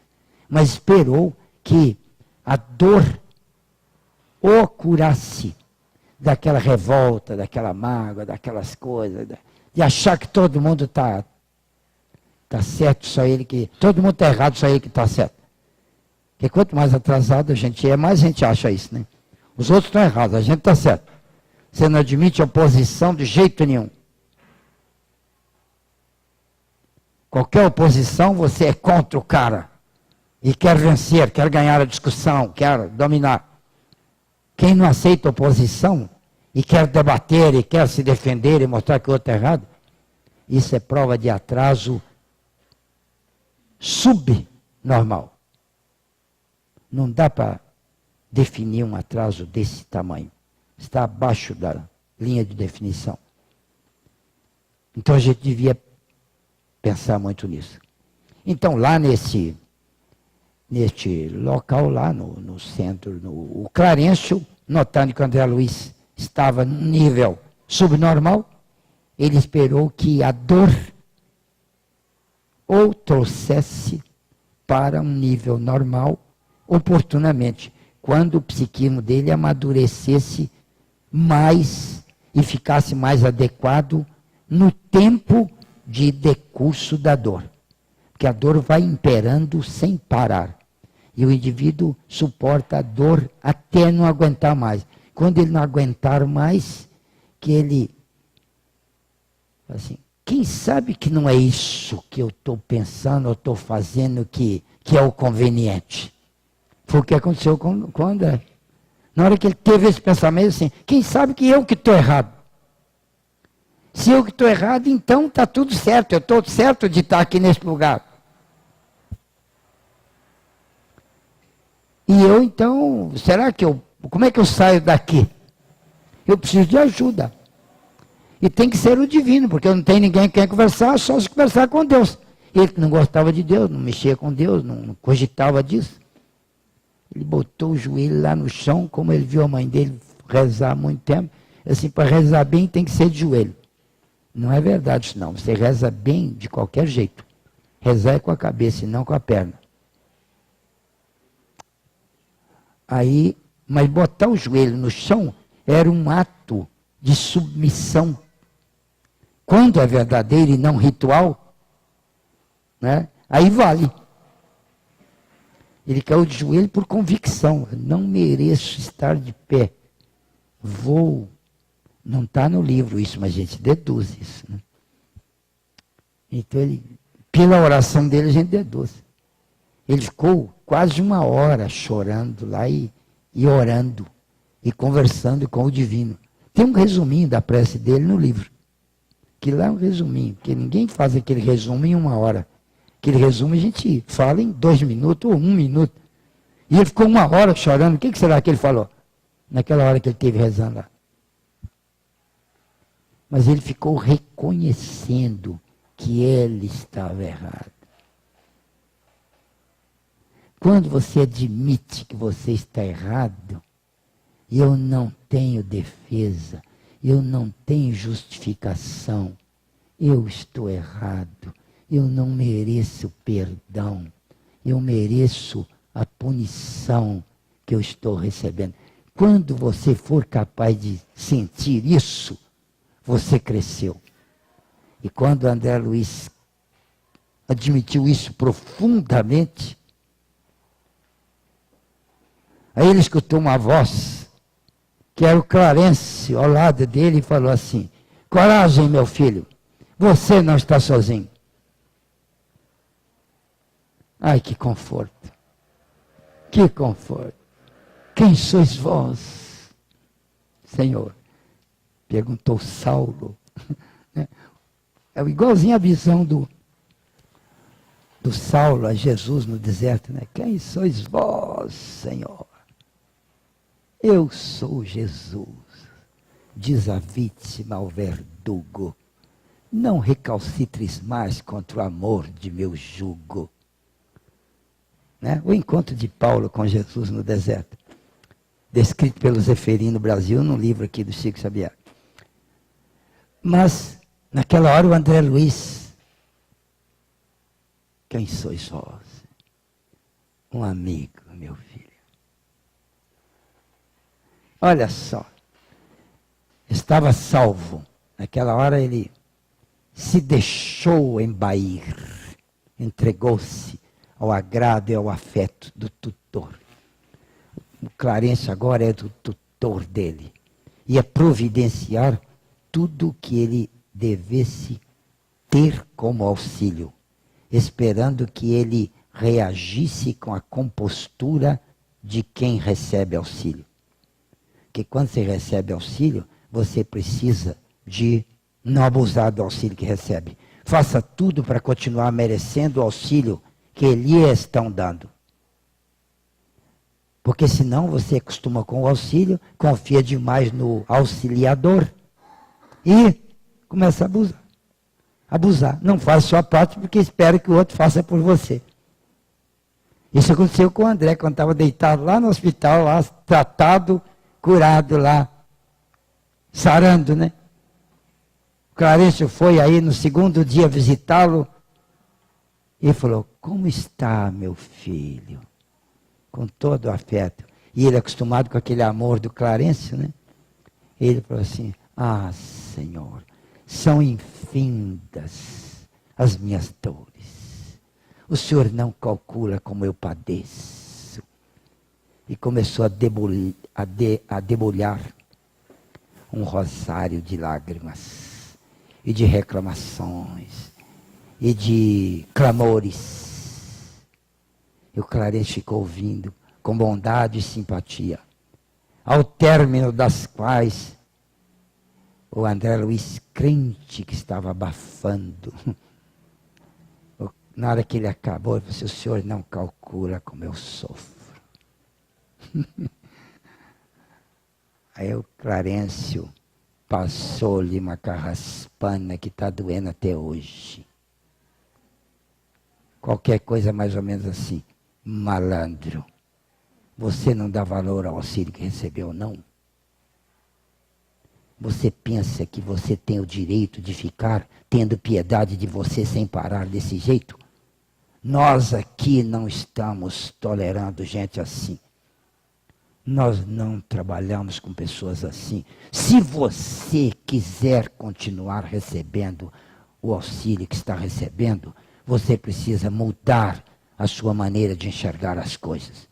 [SPEAKER 1] Mas esperou que a dor o curasse daquela revolta, daquela mágoa, daquelas coisas, de achar que todo mundo está certo, só ele que... Todo mundo está errado, só ele que está certo. Porque quanto mais atrasado a gente é, mais a gente acha isso, né? Os outros estão errados, a gente está certo. Você não admite oposição de jeito nenhum. Qualquer oposição, você é contra o cara. E quer vencer, quer ganhar a discussão, quer dominar. Quem não aceita oposição e quer debater, e quer se defender e mostrar que o outro é errado, isso é prova de atraso subnormal. Não dá para definir um atraso desse tamanho. Está abaixo da linha de definição. Então a gente devia pensar muito nisso. Então lá neste local, lá no centro, o Clarencio, notando que o André Luiz estava num nível subnormal, ele esperou que a dor ou trouxesse para um nível normal, oportunamente, quando o psiquismo dele amadurecesse mais e ficasse mais adequado no tempo de decurso da dor. Porque a dor vai imperando sem parar. E o indivíduo suporta a dor até não aguentar mais. Quando ele não aguentar mais, que ele... assim, quem sabe que não é isso que eu estou pensando ou estou fazendo que é o conveniente? Foi o que aconteceu com o André. Na hora que ele teve esse pensamento assim, quem sabe que eu que estou errado? Se eu que estou errado, então está tudo certo. Eu estou certo de estar aqui nesse lugar. E eu, então, será que como é que eu saio daqui? Eu preciso de ajuda. E tem que ser o divino, porque eu não tenho ninguém com quem conversar, só se conversar com Deus. Ele que não gostava de Deus, não mexia com Deus, não cogitava disso. Ele botou o joelho lá no chão, como ele viu a mãe dele rezar há muito tempo. Assim, para rezar bem tem que ser de joelho. Não é verdade isso não. Você reza bem de qualquer jeito. Rezar é com a cabeça e não com a perna. Aí, mas botar o joelho no chão era um ato de submissão. Quando é verdadeiro e não ritual, né, aí vale. Ele caiu de joelho por convicção. Não mereço estar de pé. Vou. Não está no livro isso, mas a gente deduz isso. Né? Então, pela oração dele, a gente deduz. Ele ficou quase 1 hora chorando lá e orando. E conversando com o divino. Tem um resuminho da prece dele no livro. Que lá é um resuminho. Porque ninguém faz aquele resumo em 1 hora. Aquele resumo a gente fala em 2 minutos ou 1 minuto. E ele ficou 1 hora chorando. O que será que ele falou? Naquela hora que ele esteve rezando lá. Mas ele ficou reconhecendo que ele estava errado. Quando você admite que você está errado, eu não tenho defesa, eu não tenho justificação, eu estou errado, eu não mereço perdão, eu mereço a punição que eu estou recebendo. Quando você for capaz de sentir isso, você cresceu. E quando André Luiz admitiu isso profundamente, aí ele escutou uma voz, que era o Clarence, ao lado dele, e falou assim: coragem, meu filho, você não está sozinho. Ai, que conforto. Que conforto. Quem sois vós, Senhor? Perguntou Saulo. É igualzinho a visão do Saulo a Jesus no deserto, né? Quem sois vós, Senhor? Eu sou Jesus, diz a vítima ao verdugo. Não recalcitres mais contra o amor de meu jugo. Né? O encontro de Paulo com Jesus no deserto, descrito pelo Zeferino no Brasil, num livro aqui do Chico Xavier. Mas, naquela hora, o André Luiz: quem sois vós? Um amigo, meu filho. Olha só, estava salvo. Naquela hora ele se deixou embair, entregou-se ao agrado e ao afeto do tutor. O Clarence agora é do tutor dele. Ia providenciar tudo o que ele devesse ter como auxílio, esperando que ele reagisse com a compostura de quem recebe auxílio. Porque quando você recebe auxílio, você precisa de não abusar do auxílio que recebe. Faça tudo para continuar merecendo o auxílio que lhe estão dando. Porque senão você acostuma com o auxílio, confia demais no auxiliador e começa a abusar. Abusar. Não faz sua parte porque espera que o outro faça por você. Isso aconteceu com o André, quando estava deitado lá no hospital, lá, tratado, curado lá, sarando, né? O Clarence foi aí no segundo dia visitá-lo e falou: como está, meu filho? Com todo o afeto. E ele, acostumado com aquele amor do Clarence, né? Ele falou assim: ah, Senhor, são infindas as minhas dores. O Senhor não calcula como eu padeço. E começou a debulhar um rosário de lágrimas, e de reclamações, e de clamores. E o Clarence ficou ouvindo com bondade e simpatia, ao término das quais o André Luiz, crente que estava abafando, na hora que ele acabou, ele disse: o senhor não calcula como eu sofro. Aí o Clarencio passou-lhe uma carraspana que está doendo até hoje. Qualquer coisa mais ou menos assim: malandro, você não dá valor ao auxílio que recebeu, não? Você pensa que você tem o direito de ficar tendo piedade de você sem parar desse jeito? Nós aqui não estamos tolerando gente assim. Nós não trabalhamos com pessoas assim. Se você quiser continuar recebendo o auxílio que está recebendo, você precisa mudar a sua maneira de enxergar as coisas.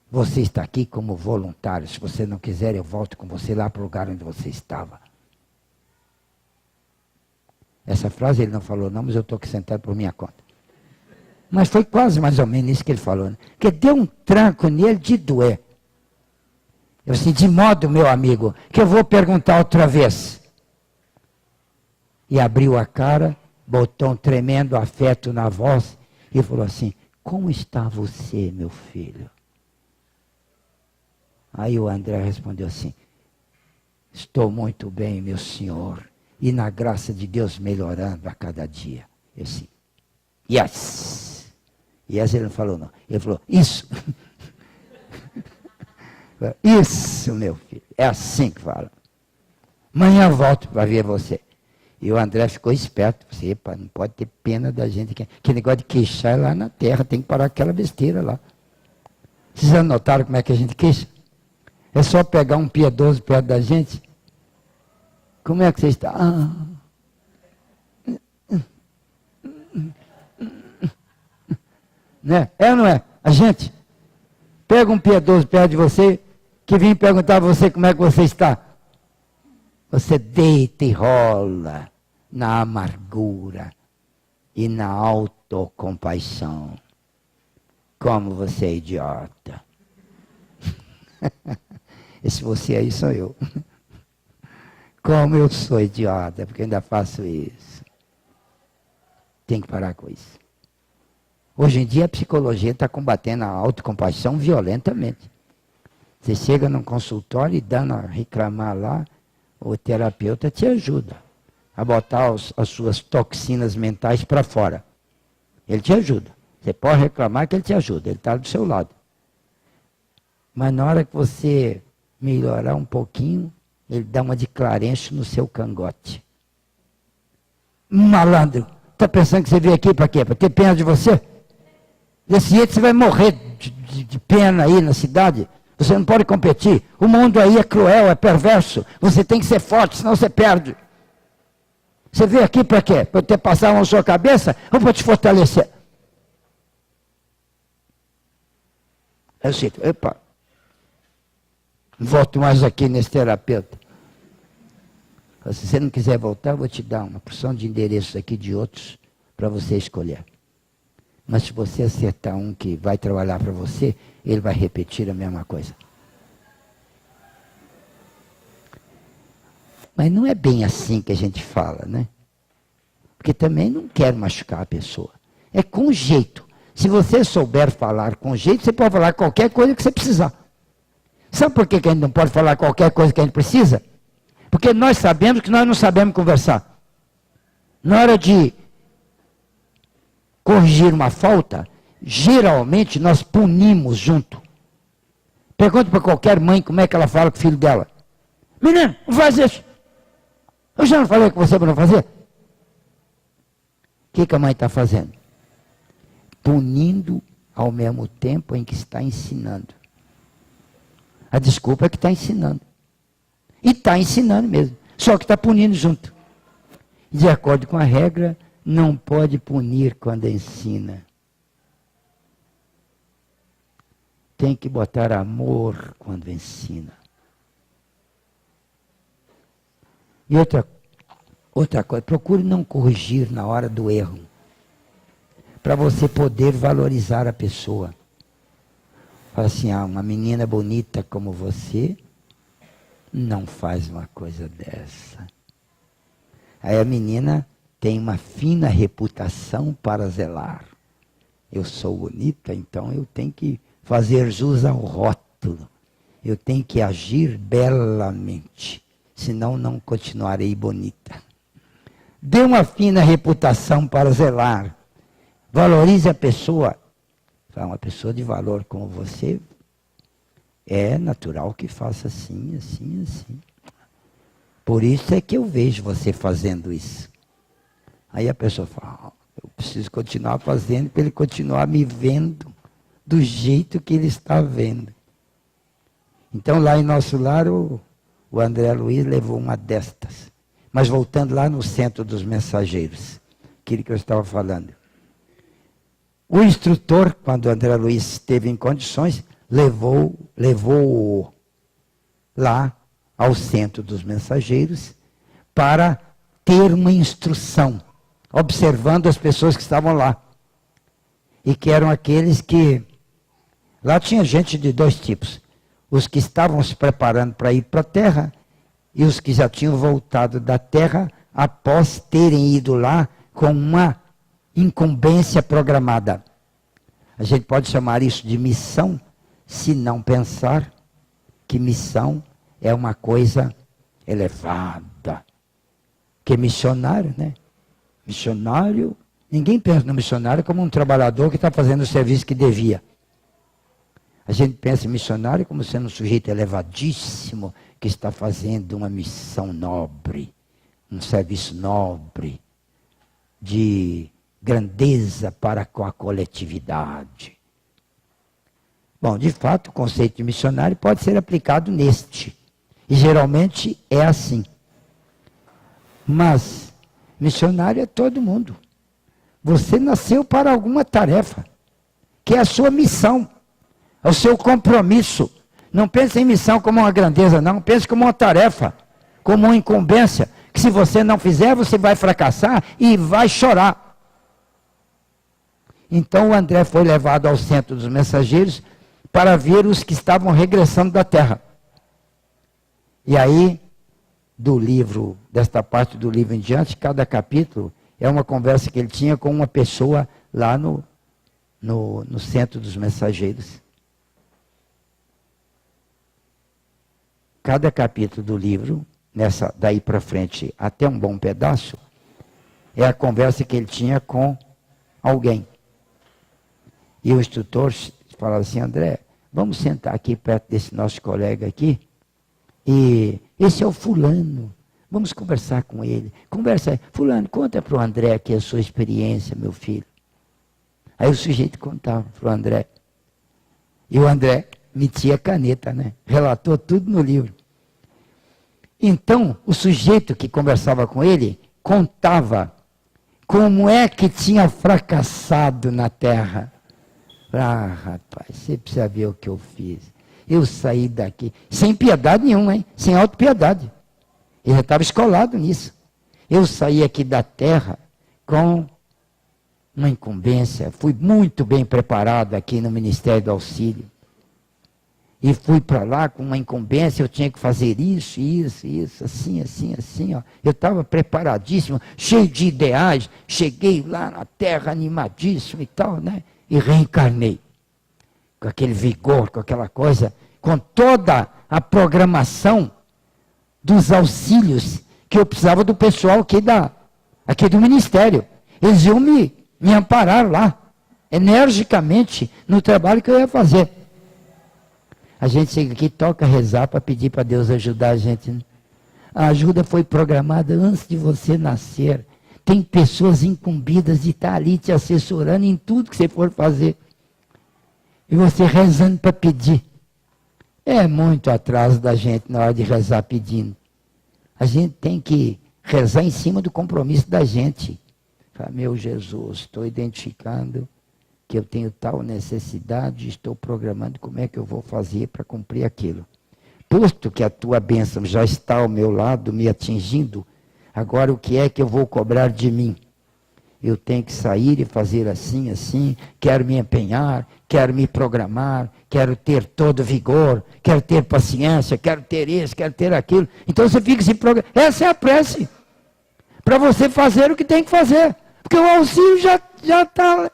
[SPEAKER 1] Você está aqui como voluntário. Se você não quiser, eu volto com você lá para o lugar onde você estava. Essa frase ele não falou não, mas eu estou aqui sentado por minha conta. Mas foi quase mais ou menos isso que ele falou, né? Porque deu um tranco nele de doer. Eu disse: de modo, meu amigo, que eu vou perguntar outra vez. E abriu a cara, botou um tremendo afeto na voz e falou assim: como está você, meu filho? Aí o André respondeu assim: Estou muito bem, meu senhor. E na graça de Deus melhorando a cada dia. Eu disse, yes. Yes ele não falou não. Ele falou, isso. Isso, meu filho. É assim que fala. Amanhã eu volto para ver você. E o André ficou esperto. Você, epa, não pode ter pena da gente. Que negócio de queixar é lá na terra. Tem que parar aquela besteira lá. Vocês já notaram como é que a gente queixa? É só pegar um piedoso perto da gente. Como é que você está? Né? É ou não é? A gente pega um piedoso perto de você, que vem perguntar a você como é que você está. Você deita e rola na amargura e na autocompaixão. Como você é idiota. Esse você aí sou eu. Como eu sou idiota, porque ainda faço isso. Tem que parar com isso. Hoje em dia a psicologia está combatendo a autocompaixão violentamente. Você chega num consultório e dando a reclamar lá, o terapeuta te ajuda a botar as suas toxinas mentais para fora. Ele te ajuda. Você pode reclamar que ele te ajuda, ele está do seu lado. Mas na hora que você melhorar um pouquinho, ele dá uma de Clarence no seu cangote. Malandro, está pensando que você veio aqui para quê? Para ter pena de você? Desse jeito você vai morrer de pena aí na cidade. Você não pode competir. O mundo aí é cruel, é perverso. Você tem que ser forte, senão você perde. Você veio aqui para quê? Para ter passado na sua cabeça ou para te fortalecer? Eu sinto, epa, não volto mais aqui nesse terapeuta. Se você não quiser voltar, eu vou te dar uma porção de endereços aqui de outros para você escolher. Mas se você acertar um que vai trabalhar para você, ele vai repetir a mesma coisa. Mas não é bem assim que a gente fala, né? Porque também não quero machucar a pessoa. É com jeito. Se você souber falar com jeito, você pode falar qualquer coisa que você precisar. Sabe por que a gente não pode falar qualquer coisa que a gente precisa? Porque nós sabemos que nós não sabemos conversar. Na hora de corrigir uma falta, geralmente nós punimos junto. Pergunta para qualquer mãe como é que ela fala com o filho dela. Menino, não faz isso. Eu já não falei com você para não fazer? O que a mãe está fazendo? Punindo ao mesmo tempo em que está ensinando. A desculpa é que está ensinando. E está ensinando mesmo. Só que está punindo junto. De acordo com a regra, não pode punir quando ensina. Tem que botar amor quando ensina. E outra coisa, procure não corrigir na hora do erro. Para você poder valorizar a pessoa. Fala assim, uma menina bonita como você não faz uma coisa dessa. Aí a menina tem uma fina reputação para zelar. Eu sou bonita, então eu tenho que fazer jus ao rótulo. Eu tenho que agir belamente, senão não continuarei bonita. Dê uma fina reputação para zelar. Valorize a pessoa. Uma pessoa de valor como você, é natural que faça assim, assim, assim. Por isso é que eu vejo você fazendo isso. Aí a pessoa fala, eu preciso continuar fazendo para ele continuar me vendo do jeito que ele está vendo. Então lá em nosso lar, o André Luiz levou uma destas. Mas voltando lá no centro dos mensageiros, aquilo que eu estava falando. O instrutor, quando o André Luiz esteve em condições, levou-o lá ao centro dos mensageiros para ter uma instrução, observando as pessoas que estavam lá. E que eram aqueles que... Lá tinha gente de dois tipos. Os que estavam se preparando para ir para a terra e os que já tinham voltado da terra após terem ido lá com uma incumbência programada. A gente pode chamar isso de missão, se não pensar que missão é uma coisa elevada. Que é missionário, né? Missionário, ninguém pensa no missionário como um trabalhador que está fazendo o serviço que devia. A gente pensa em missionário como sendo um sujeito elevadíssimo que está fazendo uma missão nobre, um serviço nobre, de grandeza para com a coletividade. Bom, de fato, o conceito de missionário pode ser aplicado neste. E geralmente é assim. Mas missionário é todo mundo. Você nasceu para alguma tarefa, que é a sua missão, é o seu compromisso. Não pense em missão como uma grandeza, não. Pense como uma tarefa, como uma incumbência, que se você não fizer, você vai fracassar e vai chorar. Então o André foi levado ao centro dos mensageiros para ver os que estavam regressando da terra. E aí, desta parte do livro em diante, cada capítulo é uma conversa que ele tinha com uma pessoa lá no centro dos mensageiros. Cada capítulo do livro, daí para frente, até um bom pedaço, é a conversa que ele tinha com alguém. E o instrutor falava assim: André, vamos sentar aqui perto desse nosso colega aqui, e esse é o fulano, vamos conversar com ele. Conversa aí, fulano, conta para o André aqui a sua experiência, meu filho. Aí o sujeito contava para o André. E o André metia a caneta, né? Relatou tudo no livro. Então, o sujeito que conversava com ele, contava como é que tinha fracassado na terra. Ah, rapaz, você precisa ver o que eu fiz. Eu saí daqui, sem piedade nenhuma, hein? Sem autopiedade. Ele já estava escolado nisso. Eu saí aqui da terra com uma incumbência, fui muito bem preparado aqui no Ministério do Auxílio. E fui para lá com uma incumbência, eu tinha que fazer isso, assim, ó. Eu estava preparadíssimo, cheio de ideais, cheguei lá na terra animadíssimo e tal, né? E reencarnei. Com aquele vigor, com aquela coisa, com toda a programação dos auxílios que eu precisava do pessoal aqui do Ministério. Eles iam me amparar lá, energicamente, no trabalho que eu ia fazer. A gente chega aqui, toca rezar para pedir para Deus ajudar a gente. Né? A ajuda foi programada antes de você nascer. Tem pessoas incumbidas de estar ali te assessorando em tudo que você for fazer. E você rezando para pedir. É muito atraso da gente na hora de rezar pedindo. A gente tem que rezar em cima do compromisso da gente. Fala, meu Jesus, estou identificando que eu tenho tal necessidade, estou programando como é que eu vou fazer para cumprir aquilo. Posto que a tua bênção já está ao meu lado, me atingindo, agora o que é que eu vou cobrar de mim? Eu tenho que sair e fazer assim, assim, quero me empenhar, quero me programar, quero ter todo vigor, quero ter paciência, quero ter isso, quero ter aquilo. Então você fica se programando. Essa é a prece. Para você fazer o que tem que fazer. Porque o auxílio já está...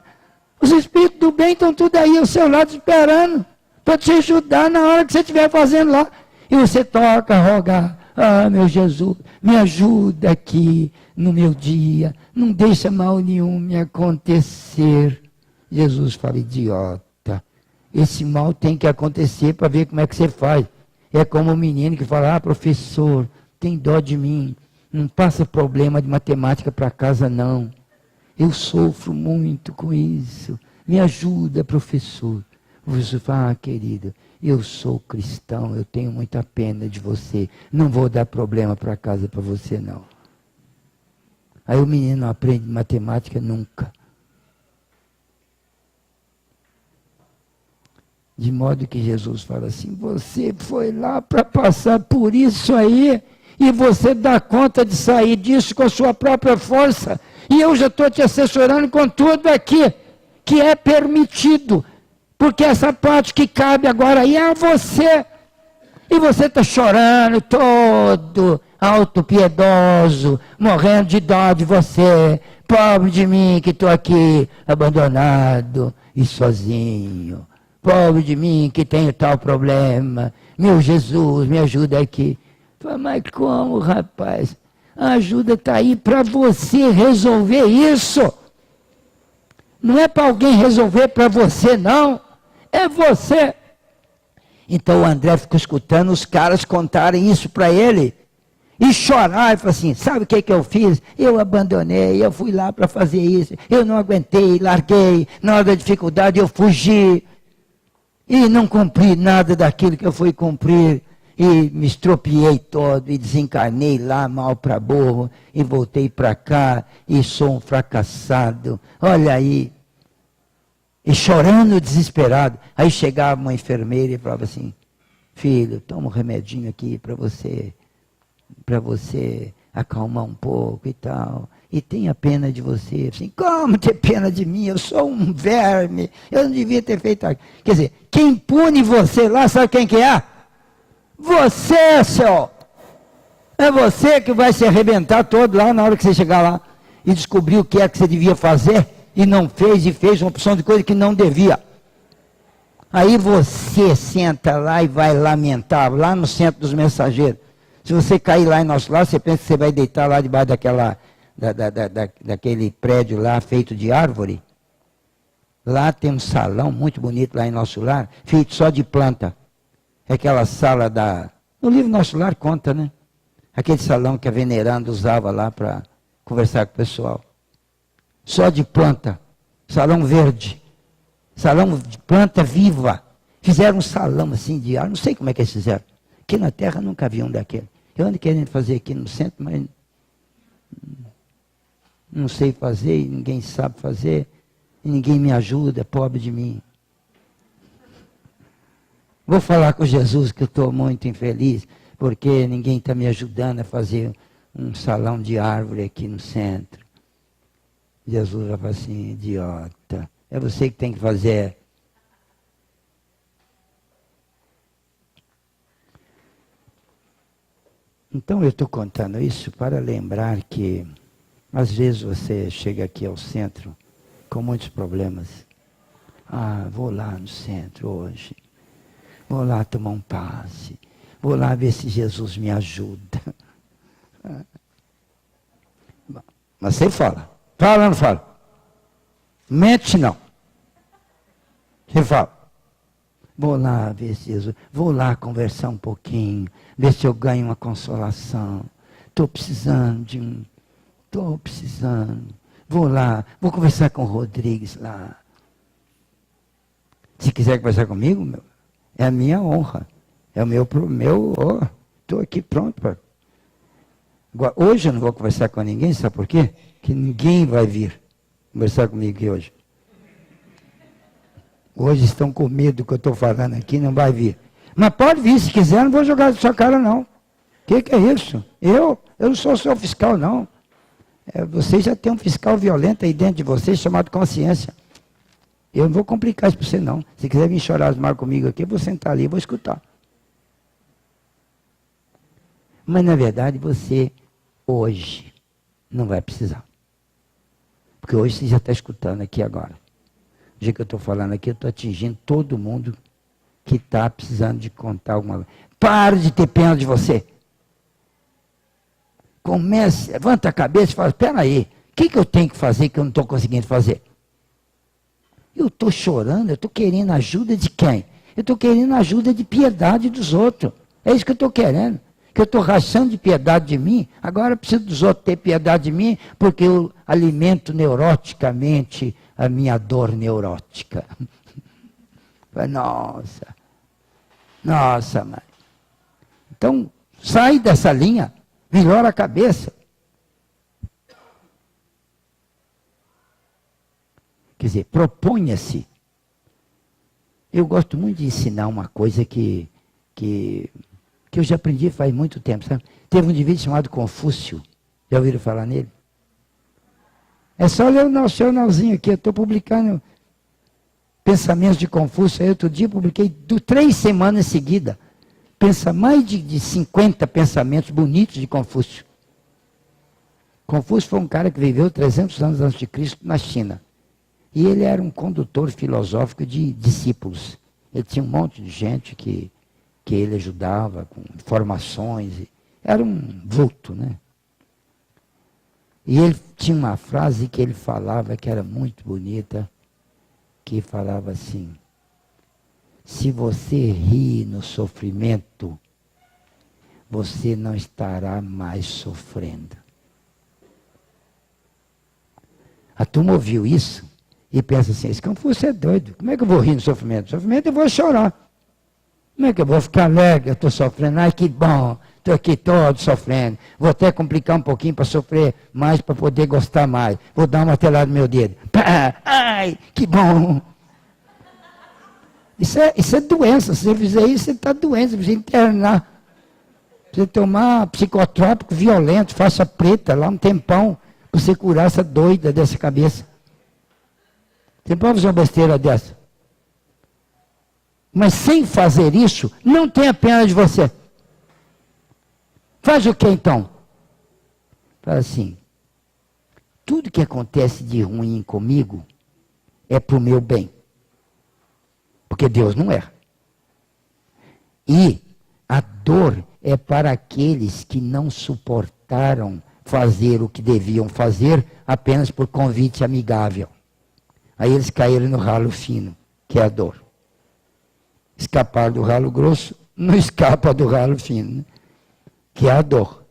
[SPEAKER 1] Os espíritos do bem estão tudo aí ao seu lado esperando para te ajudar na hora que você estiver fazendo lá. E você toca, roga, ah, meu Jesus, me ajuda aqui no meu dia, não deixa mal nenhum me acontecer. Jesus fala, idiota, esse mal tem que acontecer para ver como é que você faz. É como o menino que fala, professor, tem dó de mim, não passa problema de matemática para casa não. Eu sofro muito com isso. Me ajuda, professor. O professor fala, querido, eu sou cristão, eu tenho muita pena de você. Não vou dar problema para casa para você, não. Aí o menino não aprende matemática nunca. De modo que Jesus fala assim, você foi lá para passar por isso aí, e você dá conta de sair disso com a sua própria força. E eu já estou te assessorando com tudo aqui, que é permitido. Porque essa parte que cabe agora aí é a você. E você está chorando todo autopiedoso, morrendo de dó de você. Pobre de mim que estou aqui abandonado e sozinho. Pobre de mim que tenho tal problema. Meu Jesus, me ajuda aqui. Falei, mas como, rapaz? A ajuda está aí para você resolver isso. Não é para alguém resolver para você, não. É você. Então o André ficou escutando os caras contarem isso para ele. E chorar, e falar assim, sabe o que eu fiz? Eu abandonei, eu fui lá para fazer isso. Eu não aguentei, larguei. Na hora da dificuldade eu fugi. E não cumpri nada daquilo que eu fui cumprir. E me estropiei todo, e desencarnei lá mal para burro. E voltei para cá, e sou um fracassado. Olha aí. E chorando, desesperado. Aí chegava uma enfermeira e falava assim, filho, toma um remedinho aqui para você acalmar um pouco e tal. E tenha pena de você. Assim, como ter pena de mim? Eu sou um verme. Eu não devia ter feito aquilo. Quer dizer, quem pune você lá, sabe quem que é? Você, senhor. É você que vai se arrebentar todo lá na hora que você chegar lá e descobrir o que é que você devia fazer e não fez, e fez uma opção de coisa que não devia. Aí você senta lá e vai lamentar, lá no centro dos mensageiros. Se você cair lá em nosso lar, você pensa que você vai deitar lá debaixo daquele prédio lá feito de árvore? Lá tem um salão muito bonito lá em nosso lar, feito só de planta. É aquela sala no livro Nosso Lar conta, né? Aquele salão que a veneranda usava lá para conversar com o pessoal. Só de planta. Salão verde. Salão de planta viva. Fizeram um salão assim de árvore. Não sei como é que eles fizeram. Aqui na Terra nunca vi um daquele. Eu ando querendo fazer aqui no centro, mas não sei fazer, e ninguém sabe fazer, e ninguém me ajuda, pobre de mim. Vou falar com Jesus que eu estou muito infeliz, porque ninguém está me ajudando a fazer um salão de árvore aqui no centro. Jesus vai falar assim, idiota, é você que tem que fazer. Então eu estou contando isso para lembrar que às vezes você chega aqui ao centro com muitos problemas. Ah, vou lá no centro hoje. Vou lá tomar um passe. Vou lá ver se Jesus me ajuda. Mas você fala. Fala ou não fala? Mente não. Você fala. Vou lá ver se Jesus... Vou lá conversar um pouquinho. Ver se eu ganho uma consolação. Estou precisando Estou precisando. Vou lá. Vou conversar com o Rodrigues lá. Se quiser conversar comigo, é a minha honra. É o meu estou aqui pronto para... Hoje eu não vou conversar com ninguém, sabe por quê? Que ninguém vai vir conversar comigo aqui hoje. Hoje estão com medo do que eu estou falando aqui, não vai vir. Mas pode vir, se quiser, não vou jogar na sua cara, não. O que é isso? Eu não sou seu fiscal, não. Você já tem um fiscal violento aí dentro de você, chamado consciência. Eu não vou complicar isso para você, não. Se quiser vir chorar as marcas comigo aqui, eu vou sentar ali e vou escutar. Mas, na verdade, você, hoje, não vai precisar. Porque hoje você já está escutando aqui agora. O dia que eu estou falando aqui, eu estou atingindo todo mundo que está precisando de contar alguma coisa. Pare de ter pena de você. Comece, levanta a cabeça e fala, espera aí, o que eu tenho que fazer que eu não estou conseguindo fazer? Eu estou chorando, eu estou querendo ajuda de quem? Eu estou querendo ajuda de piedade dos outros. É isso que eu estou querendo. Que eu estou rachando de piedade de mim, agora eu preciso dos outros ter piedade de mim, porque eu alimento neuroticamente a minha dor neurótica. Nossa, mãe. Então, sai dessa linha, melhora a cabeça. Quer dizer, proponha-se. Eu gosto muito de ensinar uma coisa que eu já aprendi faz muito tempo, sabe? Teve um indivíduo chamado Confúcio. Já ouviram falar nele? É só ler o nosso jornalzinho aqui. Eu estou publicando pensamentos de Confúcio. Aí outro dia publiquei 3 semanas seguidas. Mais de 50 pensamentos bonitos de Confúcio. Confúcio foi um cara que viveu 300 anos antes de Cristo na China. E ele era um condutor filosófico de discípulos. Ele tinha um monte de gente que ele ajudava com informações. Era um vulto, né? E ele tinha uma frase que ele falava que era muito bonita, que falava assim: se você ri no sofrimento, você não estará mais sofrendo. A turma ouviu isso e pensa assim: esse Confúcio é doido, como é que eu vou rir no sofrimento? No sofrimento eu vou chorar. Como é que eu vou ficar alegre? Eu estou sofrendo. Ai, que bom. Estou aqui todo sofrendo. Vou até complicar um pouquinho para sofrer mais, para poder gostar mais. Vou dar uma martelada no meu dedo. Pá! Ai, que bom. Isso é doença. Se você fizer isso, você está doente. Você precisa internar. Precisa tomar psicotrópico violento, faixa preta, lá um tempão, para você curar essa doida dessa cabeça. Você pode fazer uma besteira dessa. Mas sem fazer isso, não tenha pena de você. Faz o que então? Fala assim: tudo que acontece de ruim comigo é para o meu bem. Porque Deus não erra. E a dor é para aqueles que não suportaram fazer o que deviam fazer apenas por convite amigável. Aí eles caíram no ralo fino, que é a dor. Escapar do ralo grosso, não escapa do ralo fino, né? Que é a dor.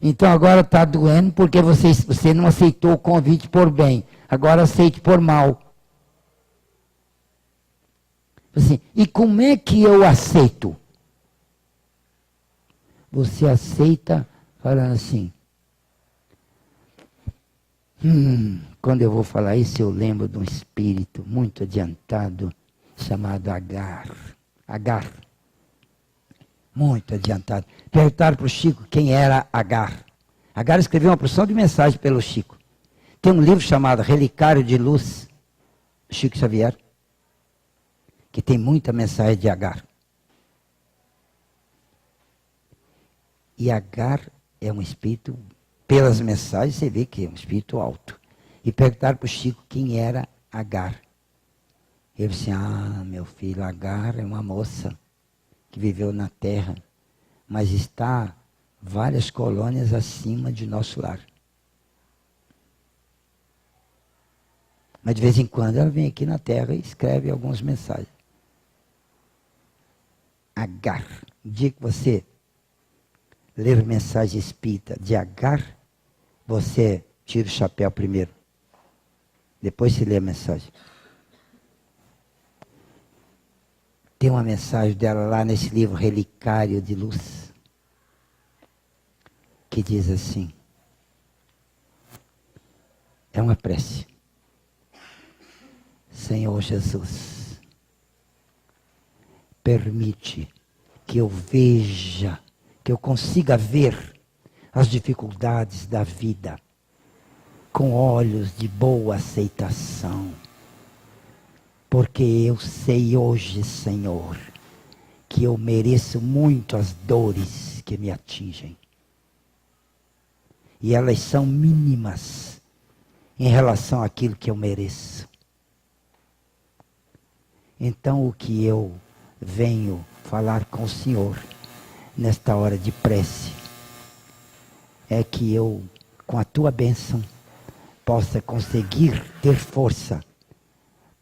[SPEAKER 1] Então agora está doendo porque você não aceitou o convite por bem. Agora aceite por mal. Assim, e como é que eu aceito? Você aceita falando assim: quando eu vou falar isso, eu lembro de um espírito muito adiantado, chamado Agar. Agar. Muito adiantado. Perguntaram para o Chico quem era Agar. Agar escreveu uma porção de mensagens pelo Chico. Tem um livro chamado Relicário de Luz, Chico Xavier, que tem muita mensagem de Agar. E Agar é um espírito, pelas mensagens você vê que é um espírito alto. E perguntaram para o Chico quem era Agar. Ele disse: meu filho, Agar é uma moça que viveu na terra, mas está várias colônias acima de nosso lar. Mas de vez em quando ela vem aqui na terra e escreve algumas mensagens. Agar. O dia que você ler mensagem espírita de Agar, você tira o chapéu primeiro. Depois você lê a mensagem. Tem uma mensagem dela lá nesse livro Relicário de Luz, que diz assim, é uma prece: Senhor Jesus, permite que eu veja, que eu consiga ver as dificuldades da vida com olhos de boa aceitação. Porque eu sei hoje, Senhor, que eu mereço muito as dores que me atingem. E elas são mínimas em relação àquilo que eu mereço. Então o que eu venho falar com o Senhor nesta hora de prece é que eu, com a tua bênção, possa conseguir ter força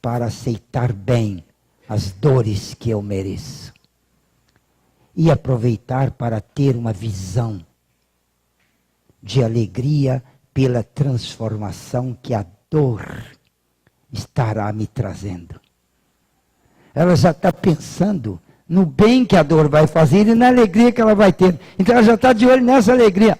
[SPEAKER 1] para aceitar bem as dores que eu mereço. E aproveitar para ter uma visão de alegria pela transformação que a dor estará me trazendo. Ela já está pensando no bem que a dor vai fazer e na alegria que ela vai ter. Então ela já está de olho nessa alegria.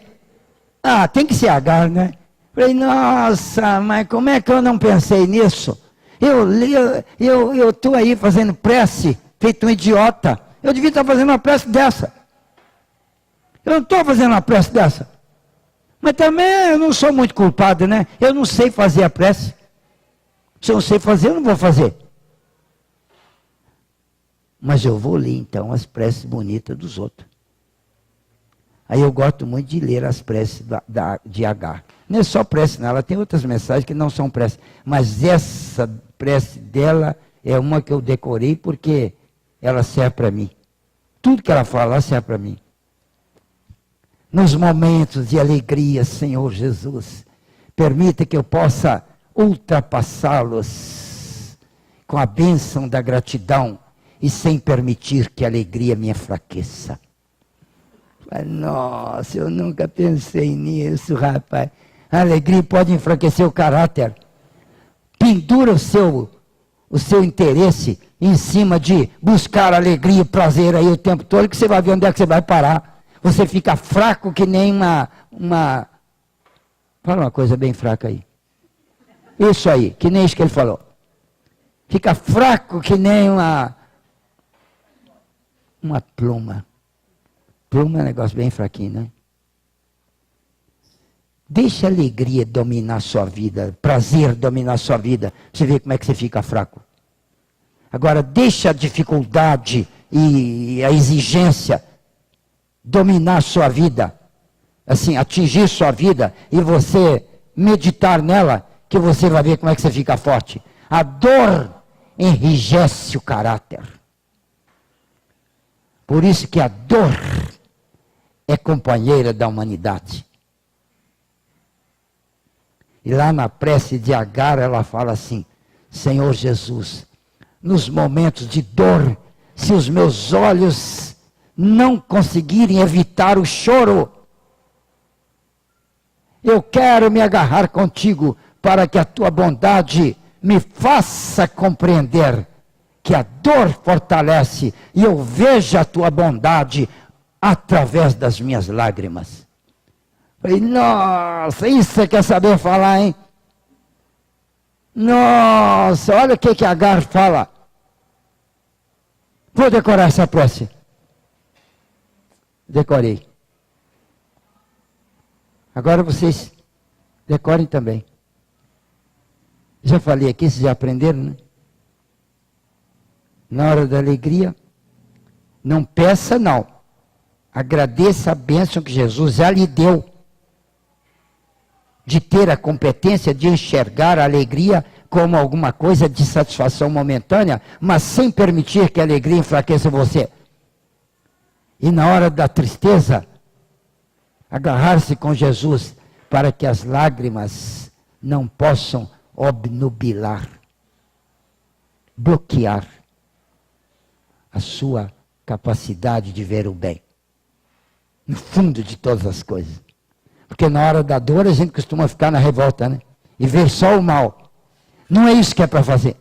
[SPEAKER 1] Tem que se Agar, né? Falei, nossa, mas como é que eu não pensei nisso? Eu estou aí fazendo prece, feito um idiota. Eu devia estar fazendo uma prece dessa. Eu não estou fazendo uma prece dessa. Mas também eu não sou muito culpado, né? Eu não sei fazer a prece. Se eu não sei fazer, eu não vou fazer. Mas eu vou ler então as preces bonitas dos outros. Aí eu gosto muito de ler as preces de Agar. Não é só prece, não. Ela tem outras mensagens que não são preces. Mas essa prece dela é uma que eu decorei porque ela serve para mim. Tudo que ela fala serve para mim. nos momentos de alegria, Senhor Jesus, permita que eu possa ultrapassá-los com a bênção da gratidão e sem permitir que a alegria me enfraqueça. Nossa, eu nunca pensei nisso, rapaz. A alegria pode enfraquecer o caráter. Pendura o seu interesse em cima de buscar alegria e prazer aí o tempo todo, que você vai ver onde é que você vai parar. Você fica fraco que nem uma... Fala uma coisa bem fraca aí. Isso aí, que nem isso que ele falou. Fica fraco que nem uma pluma. Pluma é um negócio bem fraquinho, né? Deixa a alegria dominar a sua vida, prazer dominar a sua vida. Você vê como é que você fica fraco. Agora, deixa a dificuldade e a exigência dominar a sua vida. Assim, atingir sua vida e você meditar nela, que você vai ver como é que você fica forte. A dor enrijece o caráter. Por isso que a dor é companheira da humanidade. E lá na prece de Agar, ela fala assim: Senhor Jesus, nos momentos de dor, se os meus olhos não conseguirem evitar o choro, eu quero me agarrar contigo para que a tua bondade me faça compreender que a dor fortalece e eu veja a tua bondade através das minhas lágrimas. Falei, nossa, isso você quer saber falar, hein? Nossa, olha o que Agar fala. Vou decorar essa prece. Decorei. Agora vocês decorem também. Já falei aqui, vocês já aprenderam, né? Na hora da alegria, não peça não. Agradeça a bênção que Jesus já lhe deu. De ter a competência de enxergar a alegria como alguma coisa de satisfação momentânea, mas sem permitir que a alegria enfraqueça você. E na hora da tristeza, agarrar-se com Jesus para que as lágrimas não possam obnubilar, bloquear a sua capacidade de ver o bem. No fundo de todas as coisas. Porque na hora da dor a gente costuma ficar na revolta, né? E ver só o mal. Não é isso que é para fazer.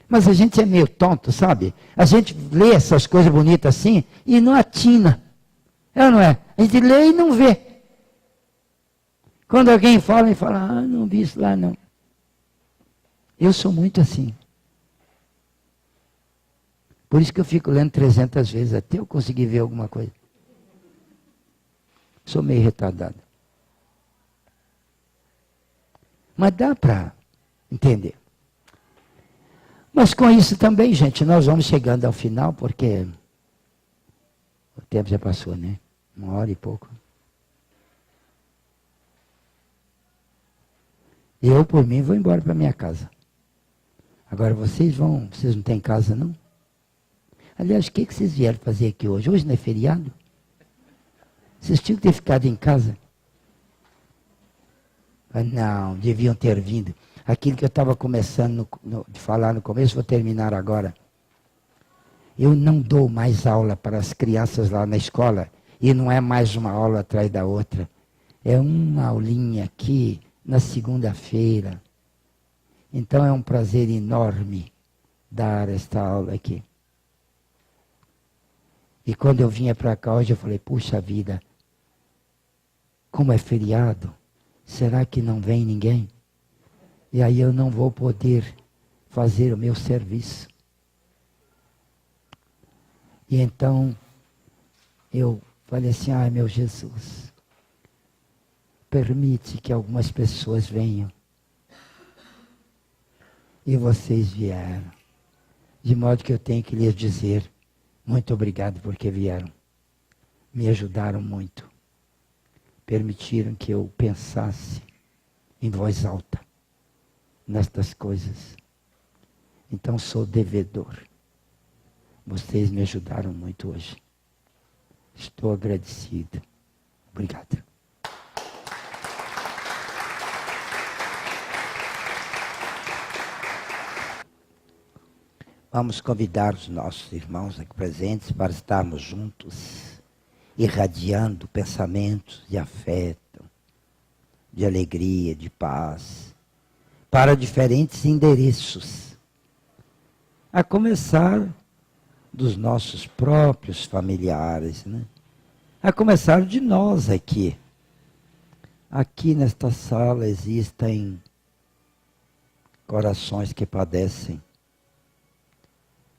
[SPEAKER 1] Mas a gente é meio tonto, sabe? A gente lê essas coisas bonitas assim e não atina. É, não é? A gente lê e não vê. Quando alguém fala, e fala, não vi isso lá não. Eu sou muito assim. Por isso que eu fico lendo 300 vezes, até eu conseguir ver alguma coisa. Sou meio retardado. Mas dá para entender. Mas com isso também, gente, nós vamos chegando ao final, porque o tempo já passou, né? 1 hora e pouco. Eu, por mim, vou embora para minha casa. Agora vocês não têm casa, não? Aliás, o que vocês vieram fazer aqui hoje? Hoje não é feriado? Vocês tinham que ter ficado em casa. Ah, não, deviam ter vindo. Aquilo que eu estava começando de falar no começo, vou terminar agora. Eu não dou mais aula para as crianças lá na escola. E não é mais uma aula atrás da outra. É uma aulinha aqui na segunda-feira. Então é um prazer enorme dar esta aula aqui. E quando eu vinha para cá hoje, eu falei, puxa vida, como é feriado, será que não vem ninguém? E aí eu não vou poder fazer o meu serviço. E então, eu falei assim, ai meu Jesus, permite que algumas pessoas venham. E vocês vieram. De modo que eu tenho que lhes dizer, muito obrigado porque vieram. Me ajudaram muito. Permitiram que eu pensasse em voz alta nestas coisas. Então sou devedor Vocês me ajudaram muito hoje. Estou agradecido. Obrigado. Vamos convidar os nossos irmãos aqui presentes para estarmos juntos, irradiando pensamentos de afeto, de alegria, de paz, para diferentes endereços. A começar dos nossos próprios familiares, né? A começar de nós aqui. Aqui nesta sala existem corações que padecem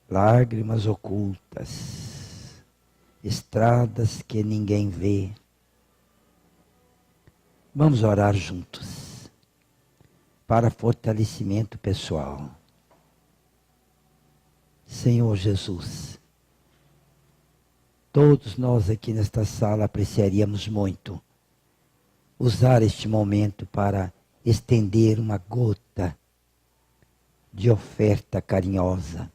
[SPEAKER 1] lágrimas ocultas, estradas que ninguém vê. Vamos orar juntos para fortalecimento pessoal. Senhor Jesus, todos nós aqui nesta sala apreciaríamos muito usar este momento para estender uma gota de oferta carinhosa.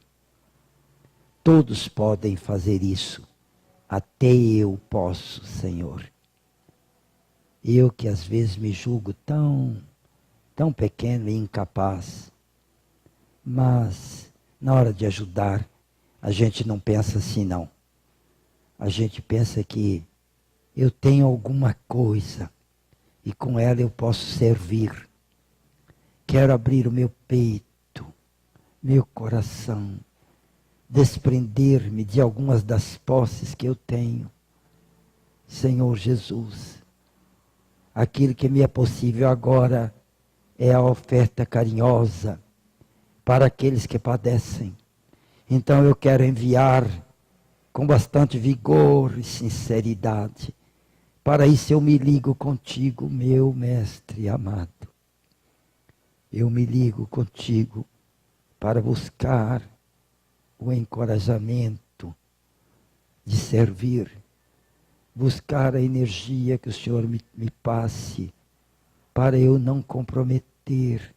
[SPEAKER 1] Todos podem fazer isso, até eu posso, Senhor. Eu que às vezes me julgo tão pequeno e incapaz, mas na hora de ajudar, a gente não pensa assim não. A gente pensa que eu tenho alguma coisa e com ela eu posso servir. Quero abrir o meu peito, meu coração, desprender-me de algumas das posses que eu tenho. Senhor Jesus, aquilo que me é possível agora é a oferta carinhosa para aqueles que padecem. Então eu quero enviar com bastante vigor e sinceridade. Para isso eu me ligo contigo, meu mestre amado. Eu me ligo contigo para buscar o encorajamento de servir, buscar a energia que o Senhor me passe, para eu não comprometer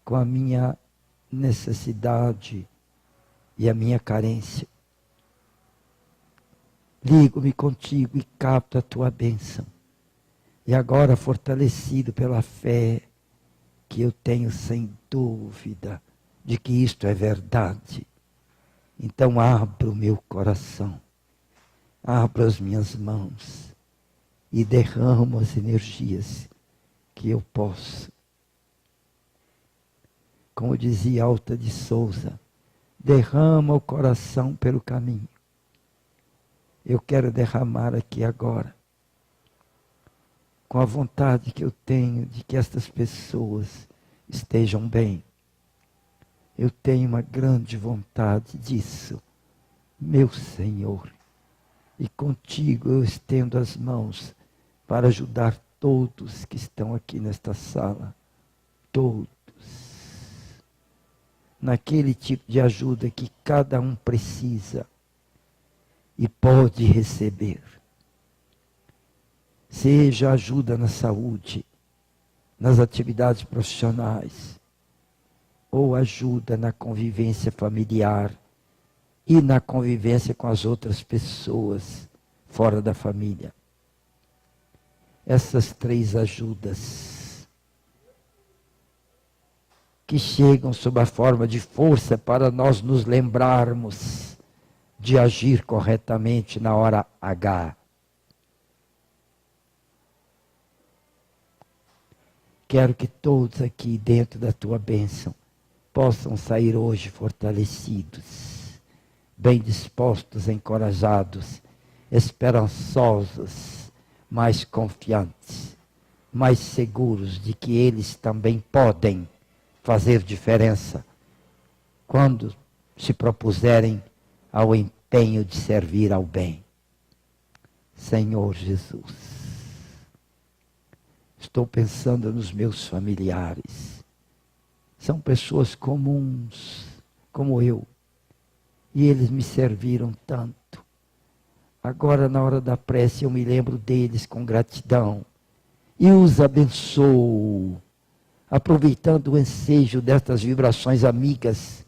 [SPEAKER 1] com a minha necessidade e a minha carência. Ligo-me contigo e capto a tua bênção. E agora, fortalecido pela fé, que eu tenho sem dúvida de que isto é verdade, então abro o meu coração, abro as minhas mãos e derramo as energias que eu posso. Como dizia Alta de Souza, derrama o coração pelo caminho. Eu quero derramar aqui agora, com a vontade que eu tenho de que estas pessoas estejam bem. Eu tenho uma grande vontade disso, meu Senhor. E contigo eu estendo as mãos para ajudar todos que estão aqui nesta sala. Todos. Naquele tipo de ajuda que cada um precisa e pode receber. Seja ajuda na saúde, nas atividades profissionais, ou ajuda na convivência familiar e na convivência com as outras pessoas fora da família. Essas três ajudas que chegam sob a forma de força para nós nos lembrarmos de agir corretamente na hora H. Quero que todos aqui dentro da tua bênção possam sair hoje fortalecidos, bem dispostos, encorajados, esperançosos, mais confiantes, mais seguros de que eles também podem fazer diferença quando se propuserem ao empenho de servir ao bem. Senhor Jesus, estou pensando nos meus familiares. São pessoas comuns, como eu. E eles me serviram tanto. Agora, na hora da prece, eu me lembro deles com gratidão. E os abençoo, aproveitando o ensejo destas vibrações amigas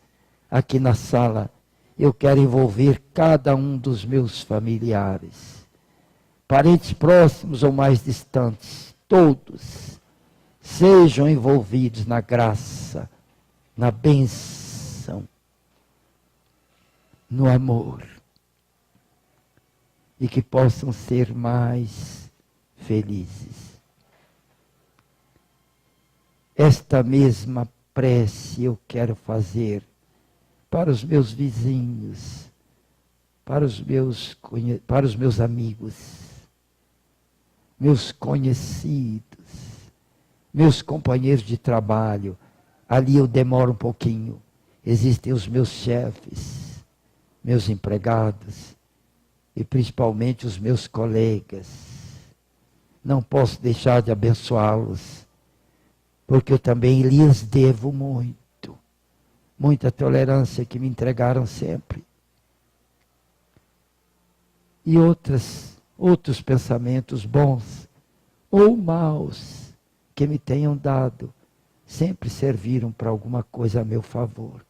[SPEAKER 1] aqui na sala. eu quero envolver cada um dos meus familiares, parentes próximos ou mais distantes, todos sejam envolvidos na graça, na bênção, no amor, e que possam ser mais felizes. Esta mesma prece eu quero fazer para os meus vizinhos, para os meus amigos, meus conhecidos, meus companheiros de trabalho. Ali eu demoro um pouquinho. Existem os meus chefes, meus empregados e principalmente os meus colegas. Não posso deixar de abençoá-los, porque eu também lhes devo muito. Muita tolerância que me entregaram sempre. E outros pensamentos bons ou maus que me tenham dado, sempre serviram para alguma coisa a meu favor.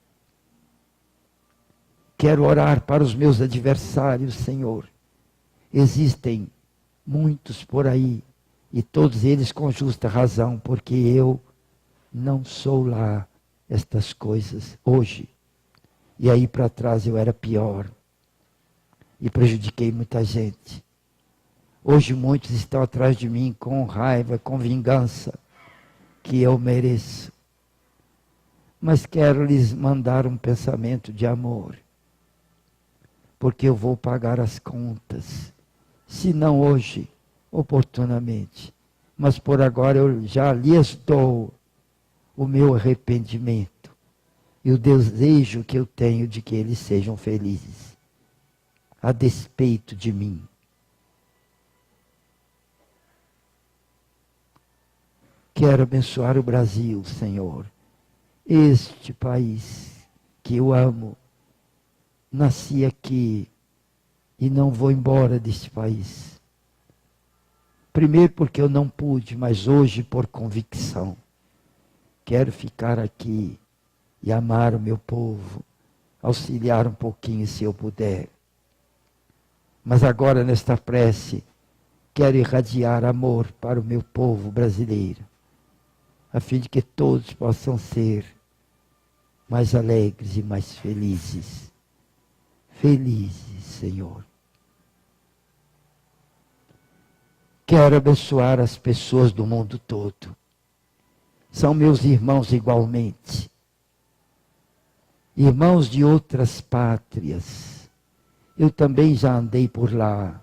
[SPEAKER 1] Quero orar para os meus adversários, Senhor. Existem muitos por aí, e todos eles com justa razão, porque eu não sou lá estas coisas hoje. E aí para trás eu era pior. E prejudiquei muita gente. Hoje muitos estão atrás de mim com raiva, com vingança, que eu mereço. Mas quero lhes mandar um pensamento de amor. Porque eu vou pagar as contas. Se não hoje, oportunamente. Mas por agora eu já lhes dou o meu arrependimento e o desejo que eu tenho de que eles sejam felizes, a despeito de mim. Quero abençoar o Brasil, Senhor, este país que eu amo. Nasci aqui e não vou embora deste país. Primeiro porque eu não pude, mas hoje por convicção. Quero ficar aqui e amar o meu povo, auxiliar um pouquinho se eu puder. Mas agora nesta prece, quero irradiar amor para o meu povo brasileiro, a fim de que todos possam ser mais alegres e mais felizes. Felizes, Senhor. Quero abençoar as pessoas do mundo todo. São meus irmãos igualmente. Irmãos de outras pátrias. Eu também já andei por lá.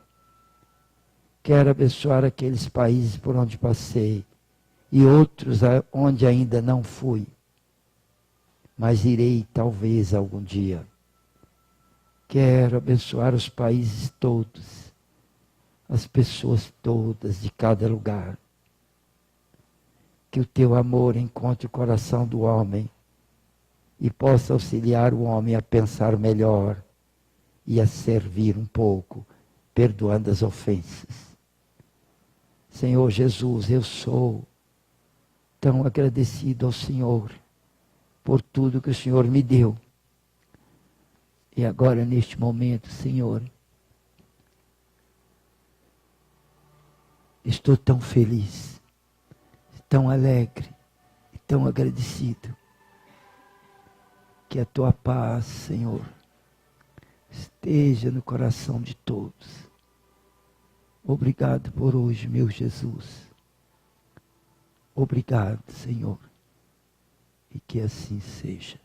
[SPEAKER 1] Quero abençoar aqueles países por onde passei. E outros onde ainda não fui. Mas irei talvez algum dia. Quero abençoar os países todos. As pessoas todas de cada lugar. Que o teu amor encontre o coração do homem e possa auxiliar o homem a pensar melhor e a servir um pouco, perdoando as ofensas. Senhor Jesus, eu sou tão agradecido ao Senhor por tudo que o Senhor me deu. E agora, neste momento, Senhor, estou tão feliz, tão alegre e tão agradecido. Que a tua paz, Senhor, esteja no coração de todos. Obrigado por hoje, meu Jesus. Obrigado, Senhor. E que assim seja.